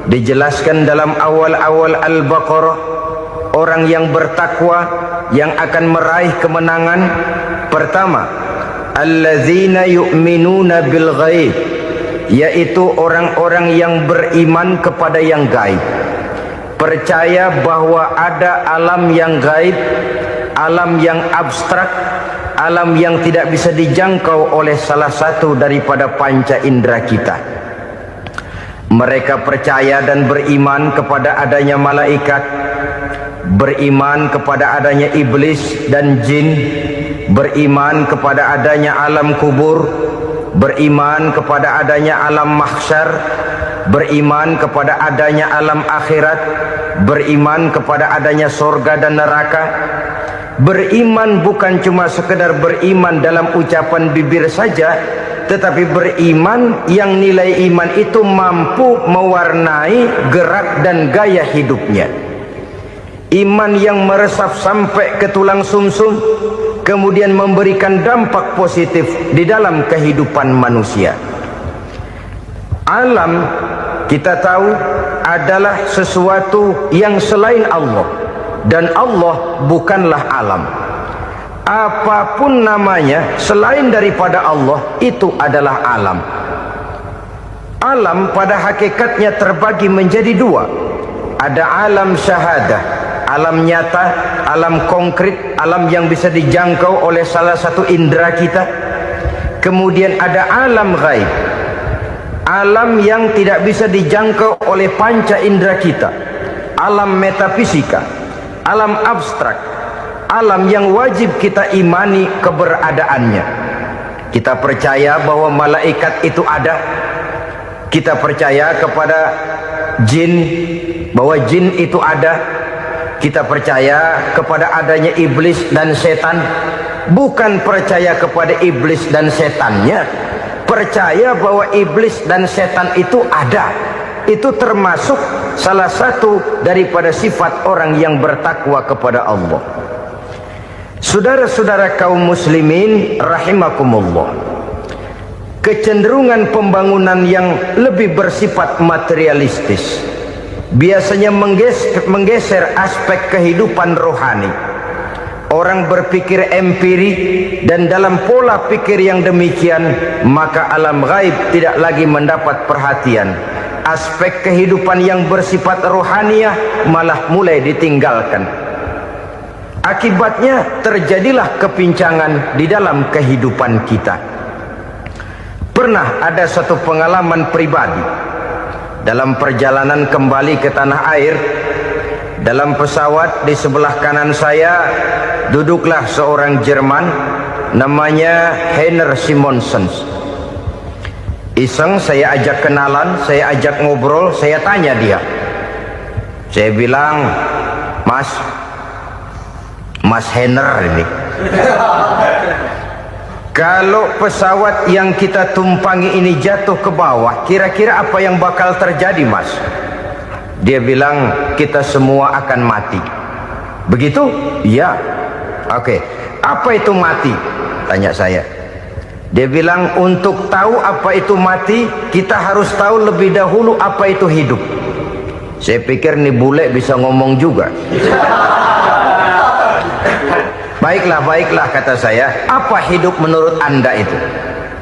Dijelaskan dalam awal-awal Al-Baqarah, orang yang bertakwa yang akan meraih kemenangan. Pertama, allazina yu'minuna bil ghaib, yaitu orang-orang yang beriman kepada yang gaib, percaya bahwa ada alam yang gaib, alam yang abstrak, alam yang tidak bisa dijangkau oleh salah satu daripada panca indera kita. Mereka percaya dan beriman kepada adanya malaikat, beriman kepada adanya iblis dan jin, beriman kepada adanya alam kubur, beriman kepada adanya alam mahsyar, beriman kepada adanya alam akhirat, beriman kepada adanya surga dan neraka. Beriman bukan cuma sekedar beriman dalam ucapan bibir saja, tetapi beriman yang nilai iman itu mampu mewarnai gerak dan gaya hidupnya. Iman yang meresap sampai ke tulang sumsum, kemudian memberikan dampak positif di dalam kehidupan manusia. Alam, kita tahu, adalah sesuatu yang selain Allah, dan Allah bukanlah alam. Apapun namanya selain daripada Allah, itu adalah alam. Alam pada hakikatnya terbagi menjadi 2. Ada alam syahadah, alam nyata, alam konkret, alam yang bisa dijangkau oleh salah satu indera kita. Kemudian ada alam ghaib, alam yang tidak bisa dijangkau oleh panca indera kita, alam metafisika, alam abstrak, alam yang wajib kita imani keberadaannya. Kita percaya bahwa malaikat itu ada, kita percaya kepada jin, bahwa jin itu ada, kita percaya kepada adanya iblis dan setan. Bukan percaya kepada iblis dan setannya, percaya bahwa iblis dan setan itu ada. Itu termasuk salah satu daripada sifat orang yang bertakwa kepada Allah. Saudara-saudara kaum muslimin rahimakumullah, kecenderungan pembangunan yang lebih bersifat materialistis biasanya menggeser aspek kehidupan rohani. Orang berpikir empiri, dan dalam pola pikir yang demikian maka alam gaib tidak lagi mendapat perhatian. Aspek kehidupan yang bersifat rohaniah malah mulai ditinggalkan. Akibatnya terjadilah kepincangan di dalam kehidupan kita. Pernah ada satu pengalaman pribadi dalam perjalanan kembali ke tanah air. Dalam pesawat di sebelah kanan saya duduklah seorang Jerman namanya Heiner Simonsen. Iseng saya ajak kenalan, saya ajak ngobrol, saya tanya dia. Saya bilang, Mas Heiner ini, kalau pesawat yang kita tumpangi ini jatuh ke bawah, kira-kira apa yang bakal terjadi, Mas? Dia bilang, kita semua akan mati. Begitu? Iya. Oke. Apa itu mati? Tanya saya. Dia bilang, untuk tahu apa itu mati, kita harus tahu lebih dahulu apa itu hidup. Saya pikir nih bule bisa ngomong juga. Baiklah kata saya. Apa hidup menurut Anda itu?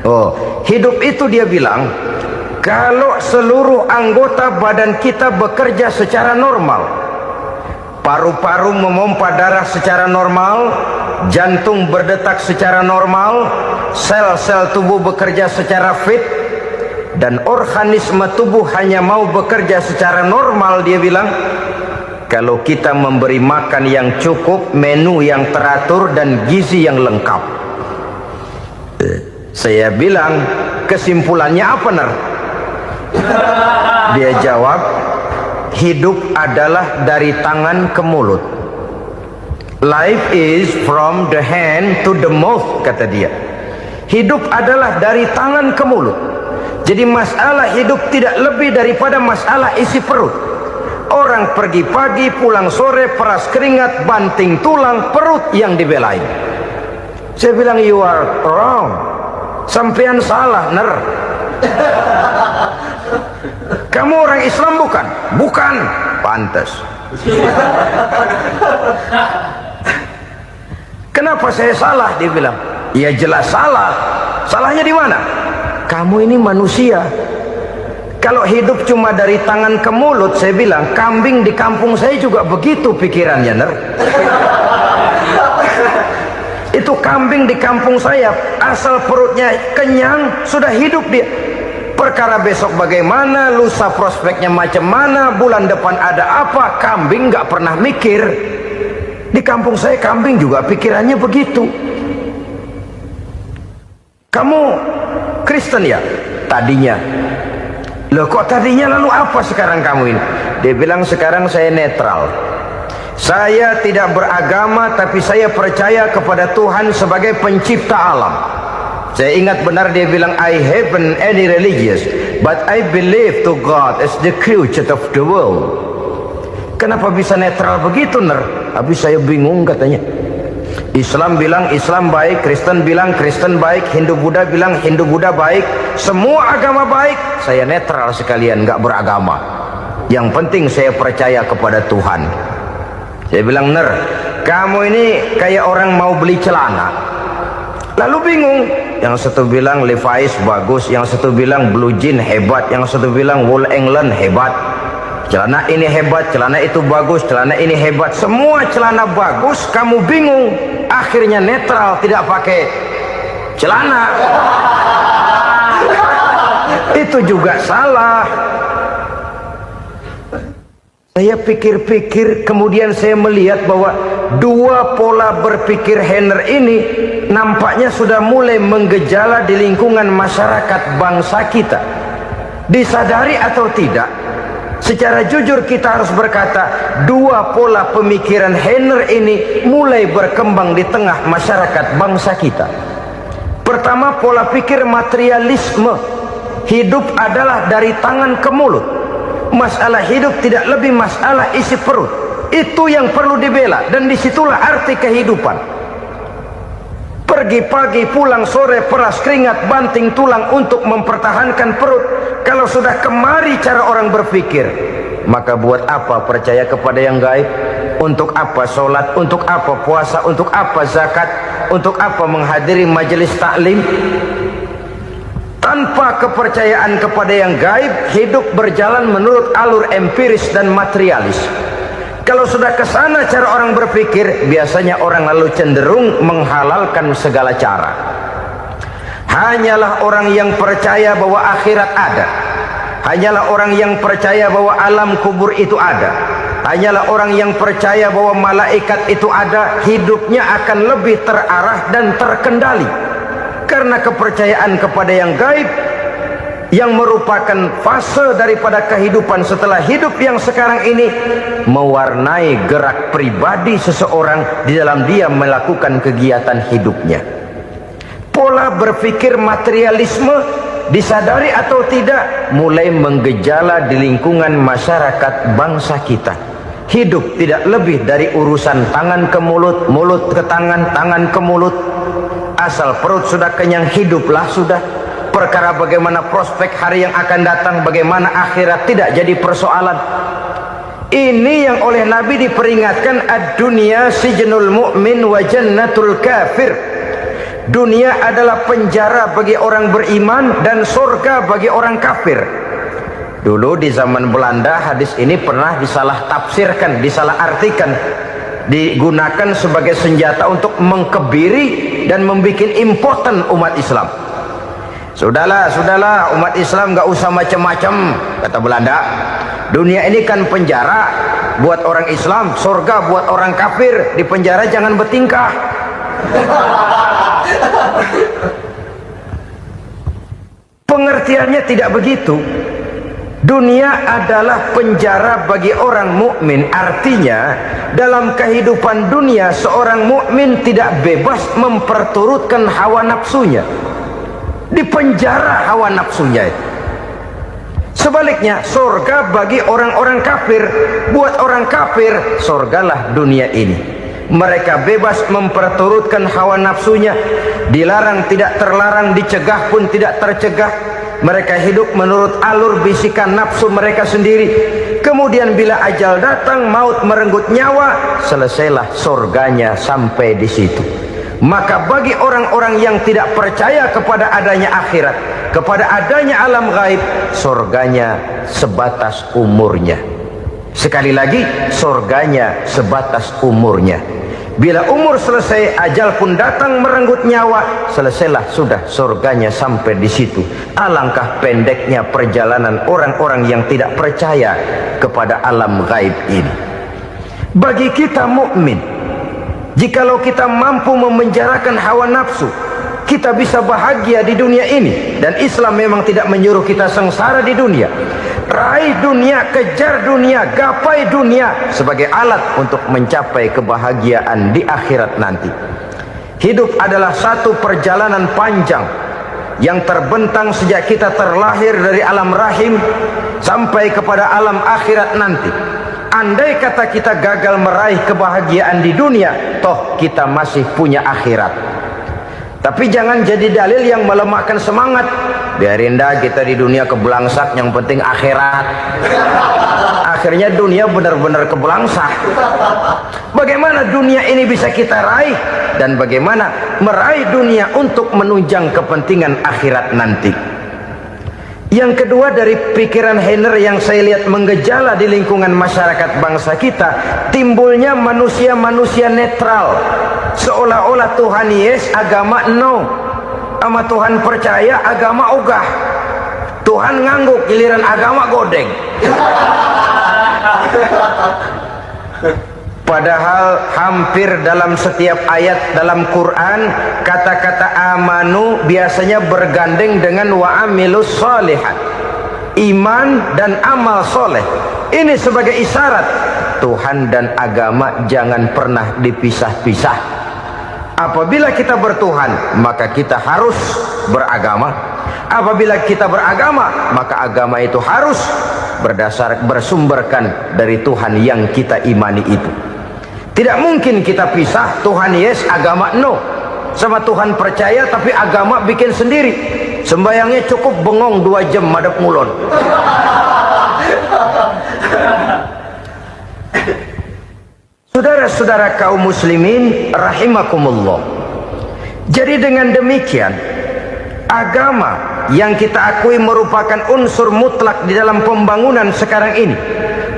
Oh, hidup itu dia bilang, kalau seluruh anggota badan kita bekerja secara normal, paru-paru memompa darah secara normal, jantung berdetak secara normal, sel-sel tubuh bekerja secara fit, dan organisme tubuh hanya mau bekerja secara normal, dia bilang, kalau kita memberi makan yang cukup, menu yang teratur, dan gizi yang lengkap. Saya bilang, kesimpulannya apa, Ner? Dia jawab, hidup adalah dari tangan ke mulut. Life is from the hand to the mouth, kata dia. Hidup adalah dari tangan ke mulut. Jadi masalah hidup tidak lebih daripada masalah isi perut. Orang pergi pagi, pulang sore, peras keringat, banting tulang, perut yang dibelain. Saya bilang, you are wrong. Sampean salah, Ner. Kamu orang Islam bukan? Bukan. Pantas. Kenapa saya salah? Dia bilang, ya jelas salah. Salahnya di mana? Kamu ini manusia. Kalau hidup cuma dari tangan ke mulut, saya bilang, kambing di kampung saya juga begitu pikirannya, Ner. Itu kambing di kampung saya, asal perutnya kenyang, sudah hidup dia. Perkara besok bagaimana, lusa prospeknya macam mana, bulan depan ada apa, kambing nggak pernah mikir. Di kampung saya kambing juga pikirannya begitu. Kamu Kristen ya? Tadinya. Loh kok tadinya, lalu apa sekarang kamu ini? Dia bilang, sekarang saya netral. Saya tidak beragama, tapi saya percaya kepada Tuhan sebagai pencipta alam. Saya ingat benar dia bilang, I haven't any religious, but I believe to God as the creator of the world. Kenapa bisa netral begitu, Ner? Habis saya bingung katanya. Islam bilang Islam baik, Kristen bilang Kristen baik, Hindu Buddha bilang Hindu Buddha baik, semua agama baik. Saya netral sekalian, nggak beragama. Yang penting saya percaya kepada Tuhan. Saya bilang, Ner, kamu ini kayak orang mau beli celana, lalu bingung. Yang satu bilang Levi's bagus, yang satu bilang Blue Jean hebat, yang satu bilang Wool England hebat. Celana ini hebat, celana itu bagus, celana ini hebat, semua celana bagus, kamu bingung. Akhirnya netral, tidak pakai celana. Itu juga salah. Saya pikir-pikir, kemudian saya melihat bahwa dua pola berpikir Heiner ini nampaknya sudah mulai menggejala di lingkungan masyarakat bangsa kita. Disadari atau tidak, secara jujur kita harus berkata, dua pola pemikiran Heiner ini mulai berkembang di tengah masyarakat bangsa kita. Pertama, pola pikir materialisme. Hidup adalah dari tangan ke mulut. Masalah hidup tidak lebih masalah isi perut. Itu yang perlu dibela, dan disitulah arti kehidupan. Pergi pagi pulang sore, peras keringat banting tulang untuk mempertahankan perut. Kalau sudah kemari cara orang berpikir, maka buat apa percaya kepada yang gaib? Untuk apa sholat? Untuk apa puasa? Untuk apa zakat? Untuk apa menghadiri majelis taklim? Tanpa kepercayaan kepada yang gaib, hidup berjalan menurut alur empiris dan materialis. Kalau sudah ke sana cara orang berpikir, biasanya orang lalu cenderung menghalalkan segala cara. Hanyalah orang yang percaya bahwa akhirat ada. Hanyalah orang yang percaya bahwa alam kubur itu ada. Hanyalah orang yang percaya bahwa malaikat itu ada, hidupnya akan lebih terarah dan terkendali. Karena kepercayaan kepada yang gaib, yang merupakan fase daripada kehidupan setelah hidup yang sekarang ini, mewarnai gerak pribadi seseorang di dalam dia melakukan kegiatan hidupnya. Pola berpikir materialisme, disadari atau tidak, mulai menggejala di lingkungan masyarakat bangsa kita. Hidup tidak lebih dari urusan tangan ke mulut, mulut ke tangan, tangan ke mulut. Asal perut sudah kenyang, hiduplah sudah. Perkara bagaimana prospek hari yang akan datang, bagaimana akhirat, tidak jadi persoalan. Ini yang oleh Nabi diperingatkan, ad-dunya sijnul mu'min wa jannatul kafir. Dunia adalah penjara bagi orang beriman dan surga bagi orang kafir. Dulu di zaman Belanda hadis ini pernah disalah tafsirkan, disalah artikan, digunakan sebagai senjata untuk mengkebiri dan membuat impoten umat Islam. Sudahlah umat Islam gak usah macam-macam, kata Belanda. Dunia ini kan penjara buat orang Islam, surga buat orang kafir. Di penjara jangan bertingkah. Pengertiannya tidak begitu. Dunia adalah penjara bagi orang mukmin. Artinya dalam kehidupan dunia seorang mukmin tidak bebas memperturutkan hawa nafsunya. Di penjara hawa nafsunya itu. Sebaliknya surga bagi orang-orang kafir. Buat orang kafir surgalah dunia ini. Mereka bebas memperturutkan hawa nafsunya, dilarang tidak terlarang, dicegah pun tidak tercegah. Mereka hidup menurut alur bisikan nafsu mereka sendiri. Kemudian bila ajal datang, maut merenggut nyawa, selesailah surganya sampai di situ. Maka bagi orang-orang yang tidak percaya kepada adanya akhirat, kepada adanya alam gaib, surganya sebatas umurnya. Sekali lagi, surganya sebatas umurnya. Bila umur selesai, ajal pun datang merenggut nyawa, selesailah sudah surganya sampai di situ. Alangkah pendeknya perjalanan orang-orang yang tidak percaya kepada alam gaib ini. Bagi kita mukmin, jikalau kita mampu memenjarakan hawa nafsu, kita bisa bahagia di dunia ini. Dan Islam memang tidak menyuruh kita sengsara di dunia. Raih dunia, kejar dunia, gapai dunia sebagai alat untuk mencapai kebahagiaan di akhirat nanti. Hidup adalah satu perjalanan panjang yang terbentang sejak kita terlahir dari alam rahim sampai kepada alam akhirat nanti. Andai kata kita gagal meraih kebahagiaan di dunia, toh kita masih punya akhirat. Tapi jangan jadi dalil yang melemahkan semangat. Biarin dah kita di dunia kebelangsak, yang penting akhirat. Akhirnya dunia benar-benar kebelangsak. Bagaimana dunia ini bisa kita raih, dan bagaimana meraih dunia untuk menunjang kepentingan akhirat nanti. Yang kedua, dari pikiran Heiner yang saya lihat menggejala di lingkungan masyarakat bangsa kita, timbulnya manusia-manusia netral. Seolah-olah Tuhan yes, agama no. Sama Tuhan percaya, agama ogah. Tuhan ngangguk, giliran agama godeng. Padahal hampir dalam setiap ayat dalam Quran, kata-kata amanu biasanya bergandeng dengan wa amilus sholihat, iman dan amal soleh. Ini sebagai isyarat Tuhan dan agama jangan pernah dipisah-pisah. Apabila kita bertuhan, maka kita harus beragama. Apabila kita beragama, maka agama itu harus bersumberkan dari Tuhan yang kita imani itu. Tidak mungkin kita pisah, Tuhan yes, agama no. sama Tuhan percaya tapi agama bikin sendiri. Sembayangnya cukup bengong 2 jam madep ngulon. Saudara-saudara kaum muslimin rahimakumullah. Jadi dengan demikian, agama yang kita akui merupakan unsur mutlak di dalam pembangunan sekarang ini,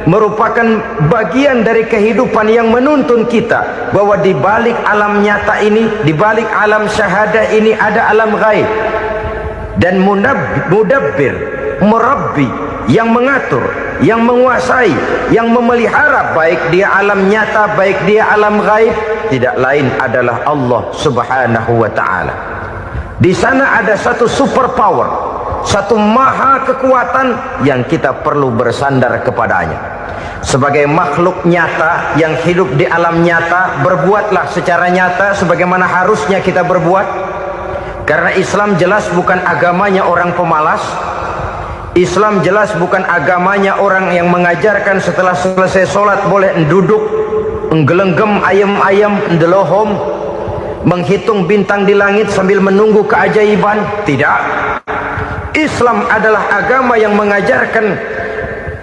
merupakan bagian dari kehidupan yang menuntun kita bahwa di balik alam nyata ini, di balik alam syahadah ini ada alam gaib. Dan mudabbir, murabbi, yang mengatur, yang menguasai, yang memelihara baik dia alam nyata, baik dia alam gaib, tidak lain adalah Allah Subhanahu wa ta'ala. Di sana ada satu super power, satu maha kekuatan yang kita perlu bersandar kepadanya. Sebagai makhluk nyata yang hidup di alam nyata, berbuatlah secara nyata sebagaimana harusnya kita berbuat. Karena Islam jelas bukan agamanya orang pemalas. Islam jelas bukan agamanya orang yang mengajarkan setelah selesai sholat boleh duduk, nggelenggem ayam-ayam, ndelohom, menghitung bintang di langit sambil menunggu keajaiban. Tidak. Islam adalah agama yang mengajarkan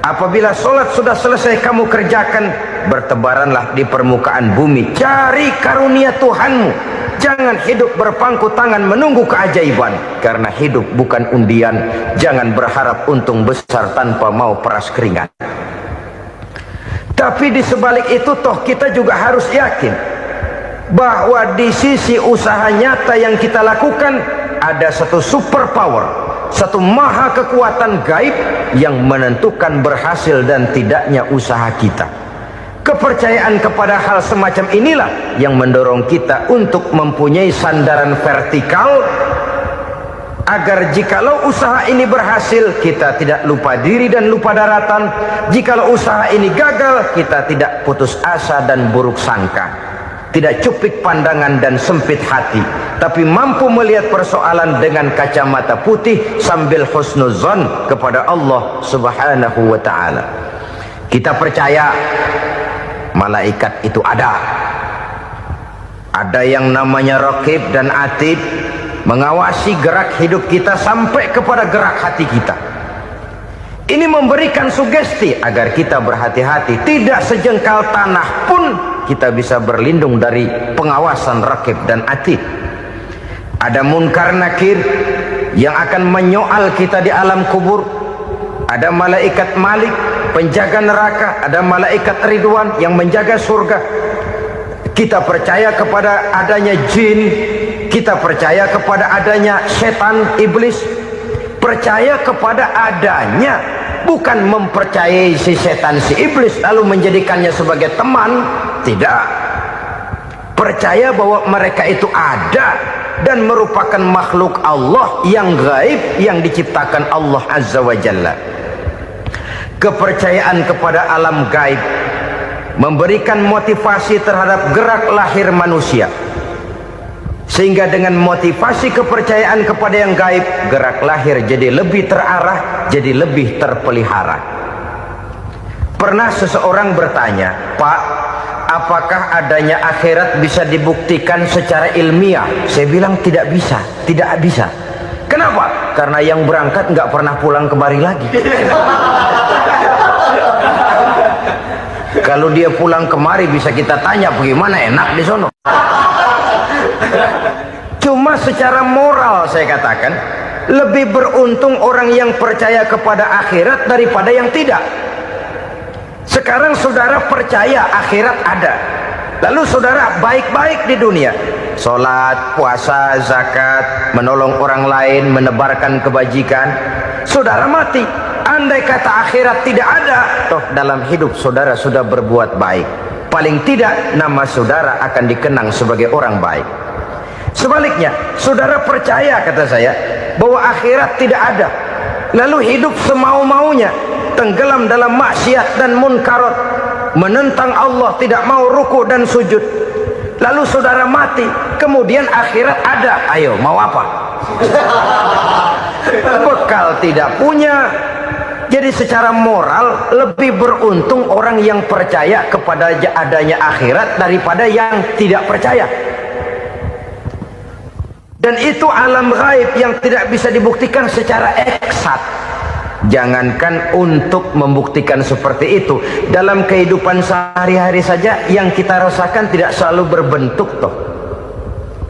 apabila sholat sudah selesai kamu kerjakan, bertebaranlah di permukaan bumi, cari karunia Tuhanmu. Jangan hidup berpangku tangan menunggu keajaiban. Karena hidup bukan undian. Jangan berharap untung besar tanpa mau peras keringat. Tapi di sebalik itu toh kita juga harus yakin bahwa di sisi usaha nyata yang kita lakukan ada satu super power, satu maha kekuatan gaib yang menentukan berhasil dan tidaknya usaha kita. Kepercayaan kepada hal semacam inilah yang mendorong kita untuk mempunyai sandaran vertikal, agar jikalau usaha ini berhasil kita tidak lupa diri dan lupa daratan. Jikalau usaha ini gagal kita tidak putus asa dan buruk sangka, tidak cupik pandangan dan sempit hati, tapi mampu melihat persoalan dengan kacamata putih sambil husnuzon kepada Allah Subhanahu wa ta'ala. Kita percaya malaikat itu ada yang namanya raqib dan atid, mengawasi gerak hidup kita sampai kepada gerak hati kita. Ini memberikan sugesti agar kita berhati-hati, tidak sejengkal tanah pun kita bisa berlindung dari pengawasan raqib dan atid. Ada munkar nakir yang akan menyoal kita di alam kubur. Ada malaikat Malik, penjaga neraka. Ada malaikat Ridwan yang menjaga surga. Kita percaya kepada adanya jin, kita percaya kepada adanya setan, iblis. Percaya kepada adanya, bukan mempercayai si setan, si iblis lalu menjadikannya sebagai teman. Tidak. Percaya bahwa mereka itu ada dan merupakan makhluk Allah yang gaib yang diciptakan Allah Azza wa Jalla. Kepercayaan kepada alam gaib memberikan motivasi terhadap gerak lahir manusia, sehingga dengan motivasi kepercayaan kepada yang gaib, gerak lahir jadi lebih terarah, jadi lebih terpelihara. Pernah seseorang bertanya, "Pak, apakah adanya akhirat bisa dibuktikan secara ilmiah?" Saya bilang tidak bisa, tidak bisa. Kenapa? Karena yang berangkat nggak pernah pulang kembali lagi. Kalau dia pulang kemari bisa kita tanya bagaimana enak di sono. Cuma secara moral saya katakan, lebih beruntung orang yang percaya kepada akhirat daripada yang tidak. Sekarang saudara percaya akhirat ada, lalu saudara baik-baik di dunia, sholat, puasa, zakat, menolong orang lain, menebarkan kebajikan. Saudara mati, andai kata akhirat tidak ada, toh dalam hidup saudara sudah berbuat baik. Paling tidak nama saudara akan dikenang sebagai orang baik. Sebaliknya, saudara percaya, kata saya, bahwa akhirat tidak ada, lalu hidup semau-maunya, tenggelam dalam maksiat dan munkarat, menentang Allah, tidak mau ruku dan sujud. Lalu saudara mati, kemudian akhirat ada. Ayo, mau apa? Bekal tidak punya. Jadi secara moral lebih beruntung orang yang percaya kepada adanya akhirat daripada yang tidak percaya. Dan itu alam gaib yang tidak bisa dibuktikan secara eksat. Jangankan untuk membuktikan seperti itu, dalam kehidupan sehari-hari saja yang kita rasakan tidak selalu berbentuk toh.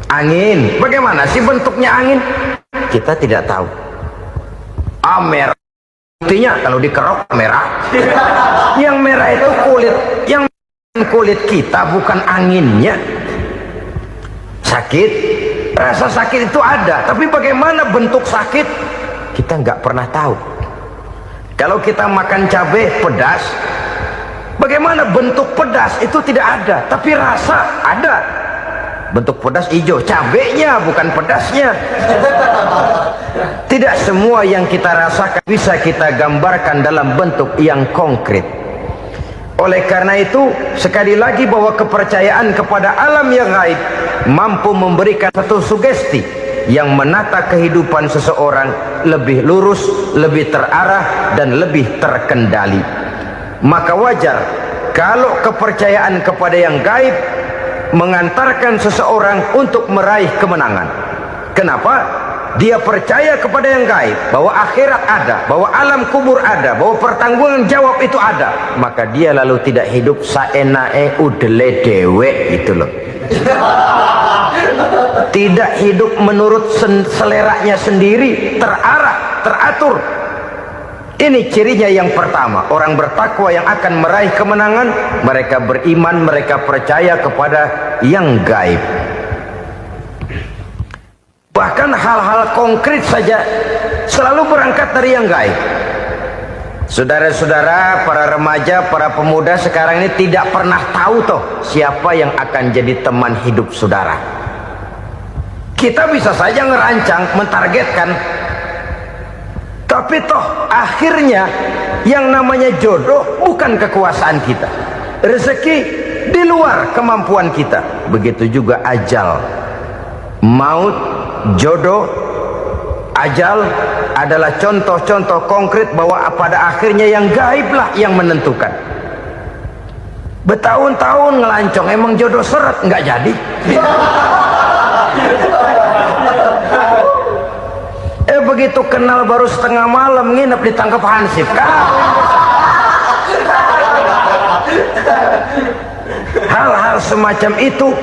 Angin, bagaimana sih bentuknya angin? Kita tidak tahu. Merah, buktinya kalau dikerok merah. Yang merah itu kulit, yang kulit kita bukan anginnya. Sakit, rasa sakit itu ada, tapi bagaimana bentuk sakit kita nggak pernah tahu. Kalau kita makan cabai pedas, bagaimana bentuk pedas itu tidak ada, tapi rasa ada. Bentuk pedas hijau, cabenya bukan pedasnya. Tidak semua yang kita rasakan bisa kita gambarkan dalam bentuk yang konkret. Oleh karena itu, sekali lagi bahwa kepercayaan kepada alam yang gaib mampu memberikan satu sugesti yang menata kehidupan seseorang lebih lurus, lebih terarah, dan lebih terkendali. Maka wajar kalau kepercayaan kepada yang gaib mengantarkan seseorang untuk meraih kemenangan. Kenapa? Dia percaya kepada yang gaib, bahwa akhirat ada, bahwa alam kubur ada, bahwa pertanggungan jawab itu ada. Maka dia lalu tidak hidup saenae udele dewe, itu loh. Tidak hidup menurut seleranya sendiri, terarah, teratur. Ini cirinya yang pertama. Orang bertakwa yang akan meraih kemenangan, mereka beriman, mereka percaya kepada yang gaib. Bahkan hal-hal konkret saja selalu berangkat dari yang gaib. Saudara-saudara, para remaja, para pemuda sekarang ini tidak pernah tahu toh siapa yang akan jadi teman hidup saudara. Kita bisa saja ngerancang, mentargetkan, tapi toh akhirnya yang namanya jodoh bukan kekuasaan kita. Rezeki di luar kemampuan kita. Begitu juga ajal, maut, jodoh, ajal adalah contoh-contoh konkret bahwa pada akhirnya yang gaiblah yang menentukan. Bertahun-tahun ngelancong, emang jodoh seret, nggak jadi. Begitu kenal baru setengah malam nginep ditangkap hansip kan. Hal-hal semacam itu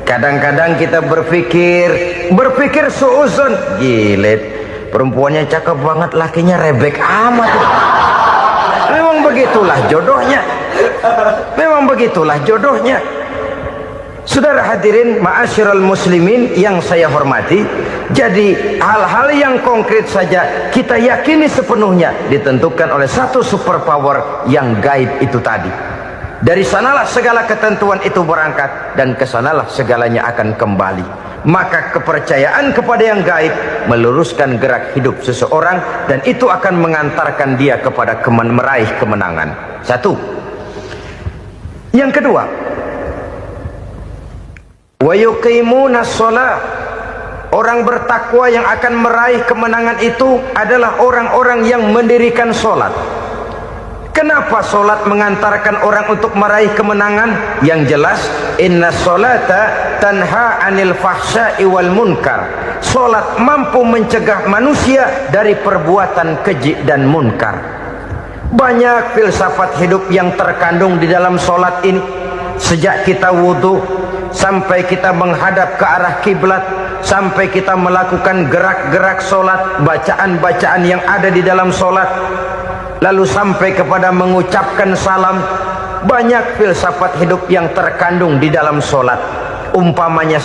kadang-kadang kita berpikir suuzon, gile, perempuannya cakep banget, lakinya rebek amat. Memang begitulah jodohnya. Memang begitulah jodohnya. Saudara hadirin ma'asyiral muslimin yang saya hormati, jadi hal-hal yang konkret saja kita yakini sepenuhnya ditentukan oleh satu superpower yang gaib itu tadi. Dari sanalah segala ketentuan itu berangkat dan kesanalah segalanya akan kembali. Maka kepercayaan kepada yang gaib meluruskan gerak hidup seseorang dan itu akan mengantarkan dia kepada meraih kemenangan. Satu. Yang kedua, wa yuqimuna shalah. Orang bertakwa yang akan meraih kemenangan itu adalah orang-orang yang mendirikan sholat. Kenapa sholat mengantarkan orang untuk meraih kemenangan? Yang jelas, inna sholata tanha anil fahsya'i wal munkar. Sholat mampu mencegah manusia dari perbuatan keji dan munkar. Banyak filsafat hidup yang terkandung di dalam sholat ini. Sejak kita wudhu sampai kita menghadap ke arah kiblat, sampai kita melakukan gerak-gerak sholat, bacaan-bacaan yang ada di dalam sholat, lalu sampai kepada mengucapkan salam. Banyak filsafat hidup yang terkandung di dalam sholat. Umpamanya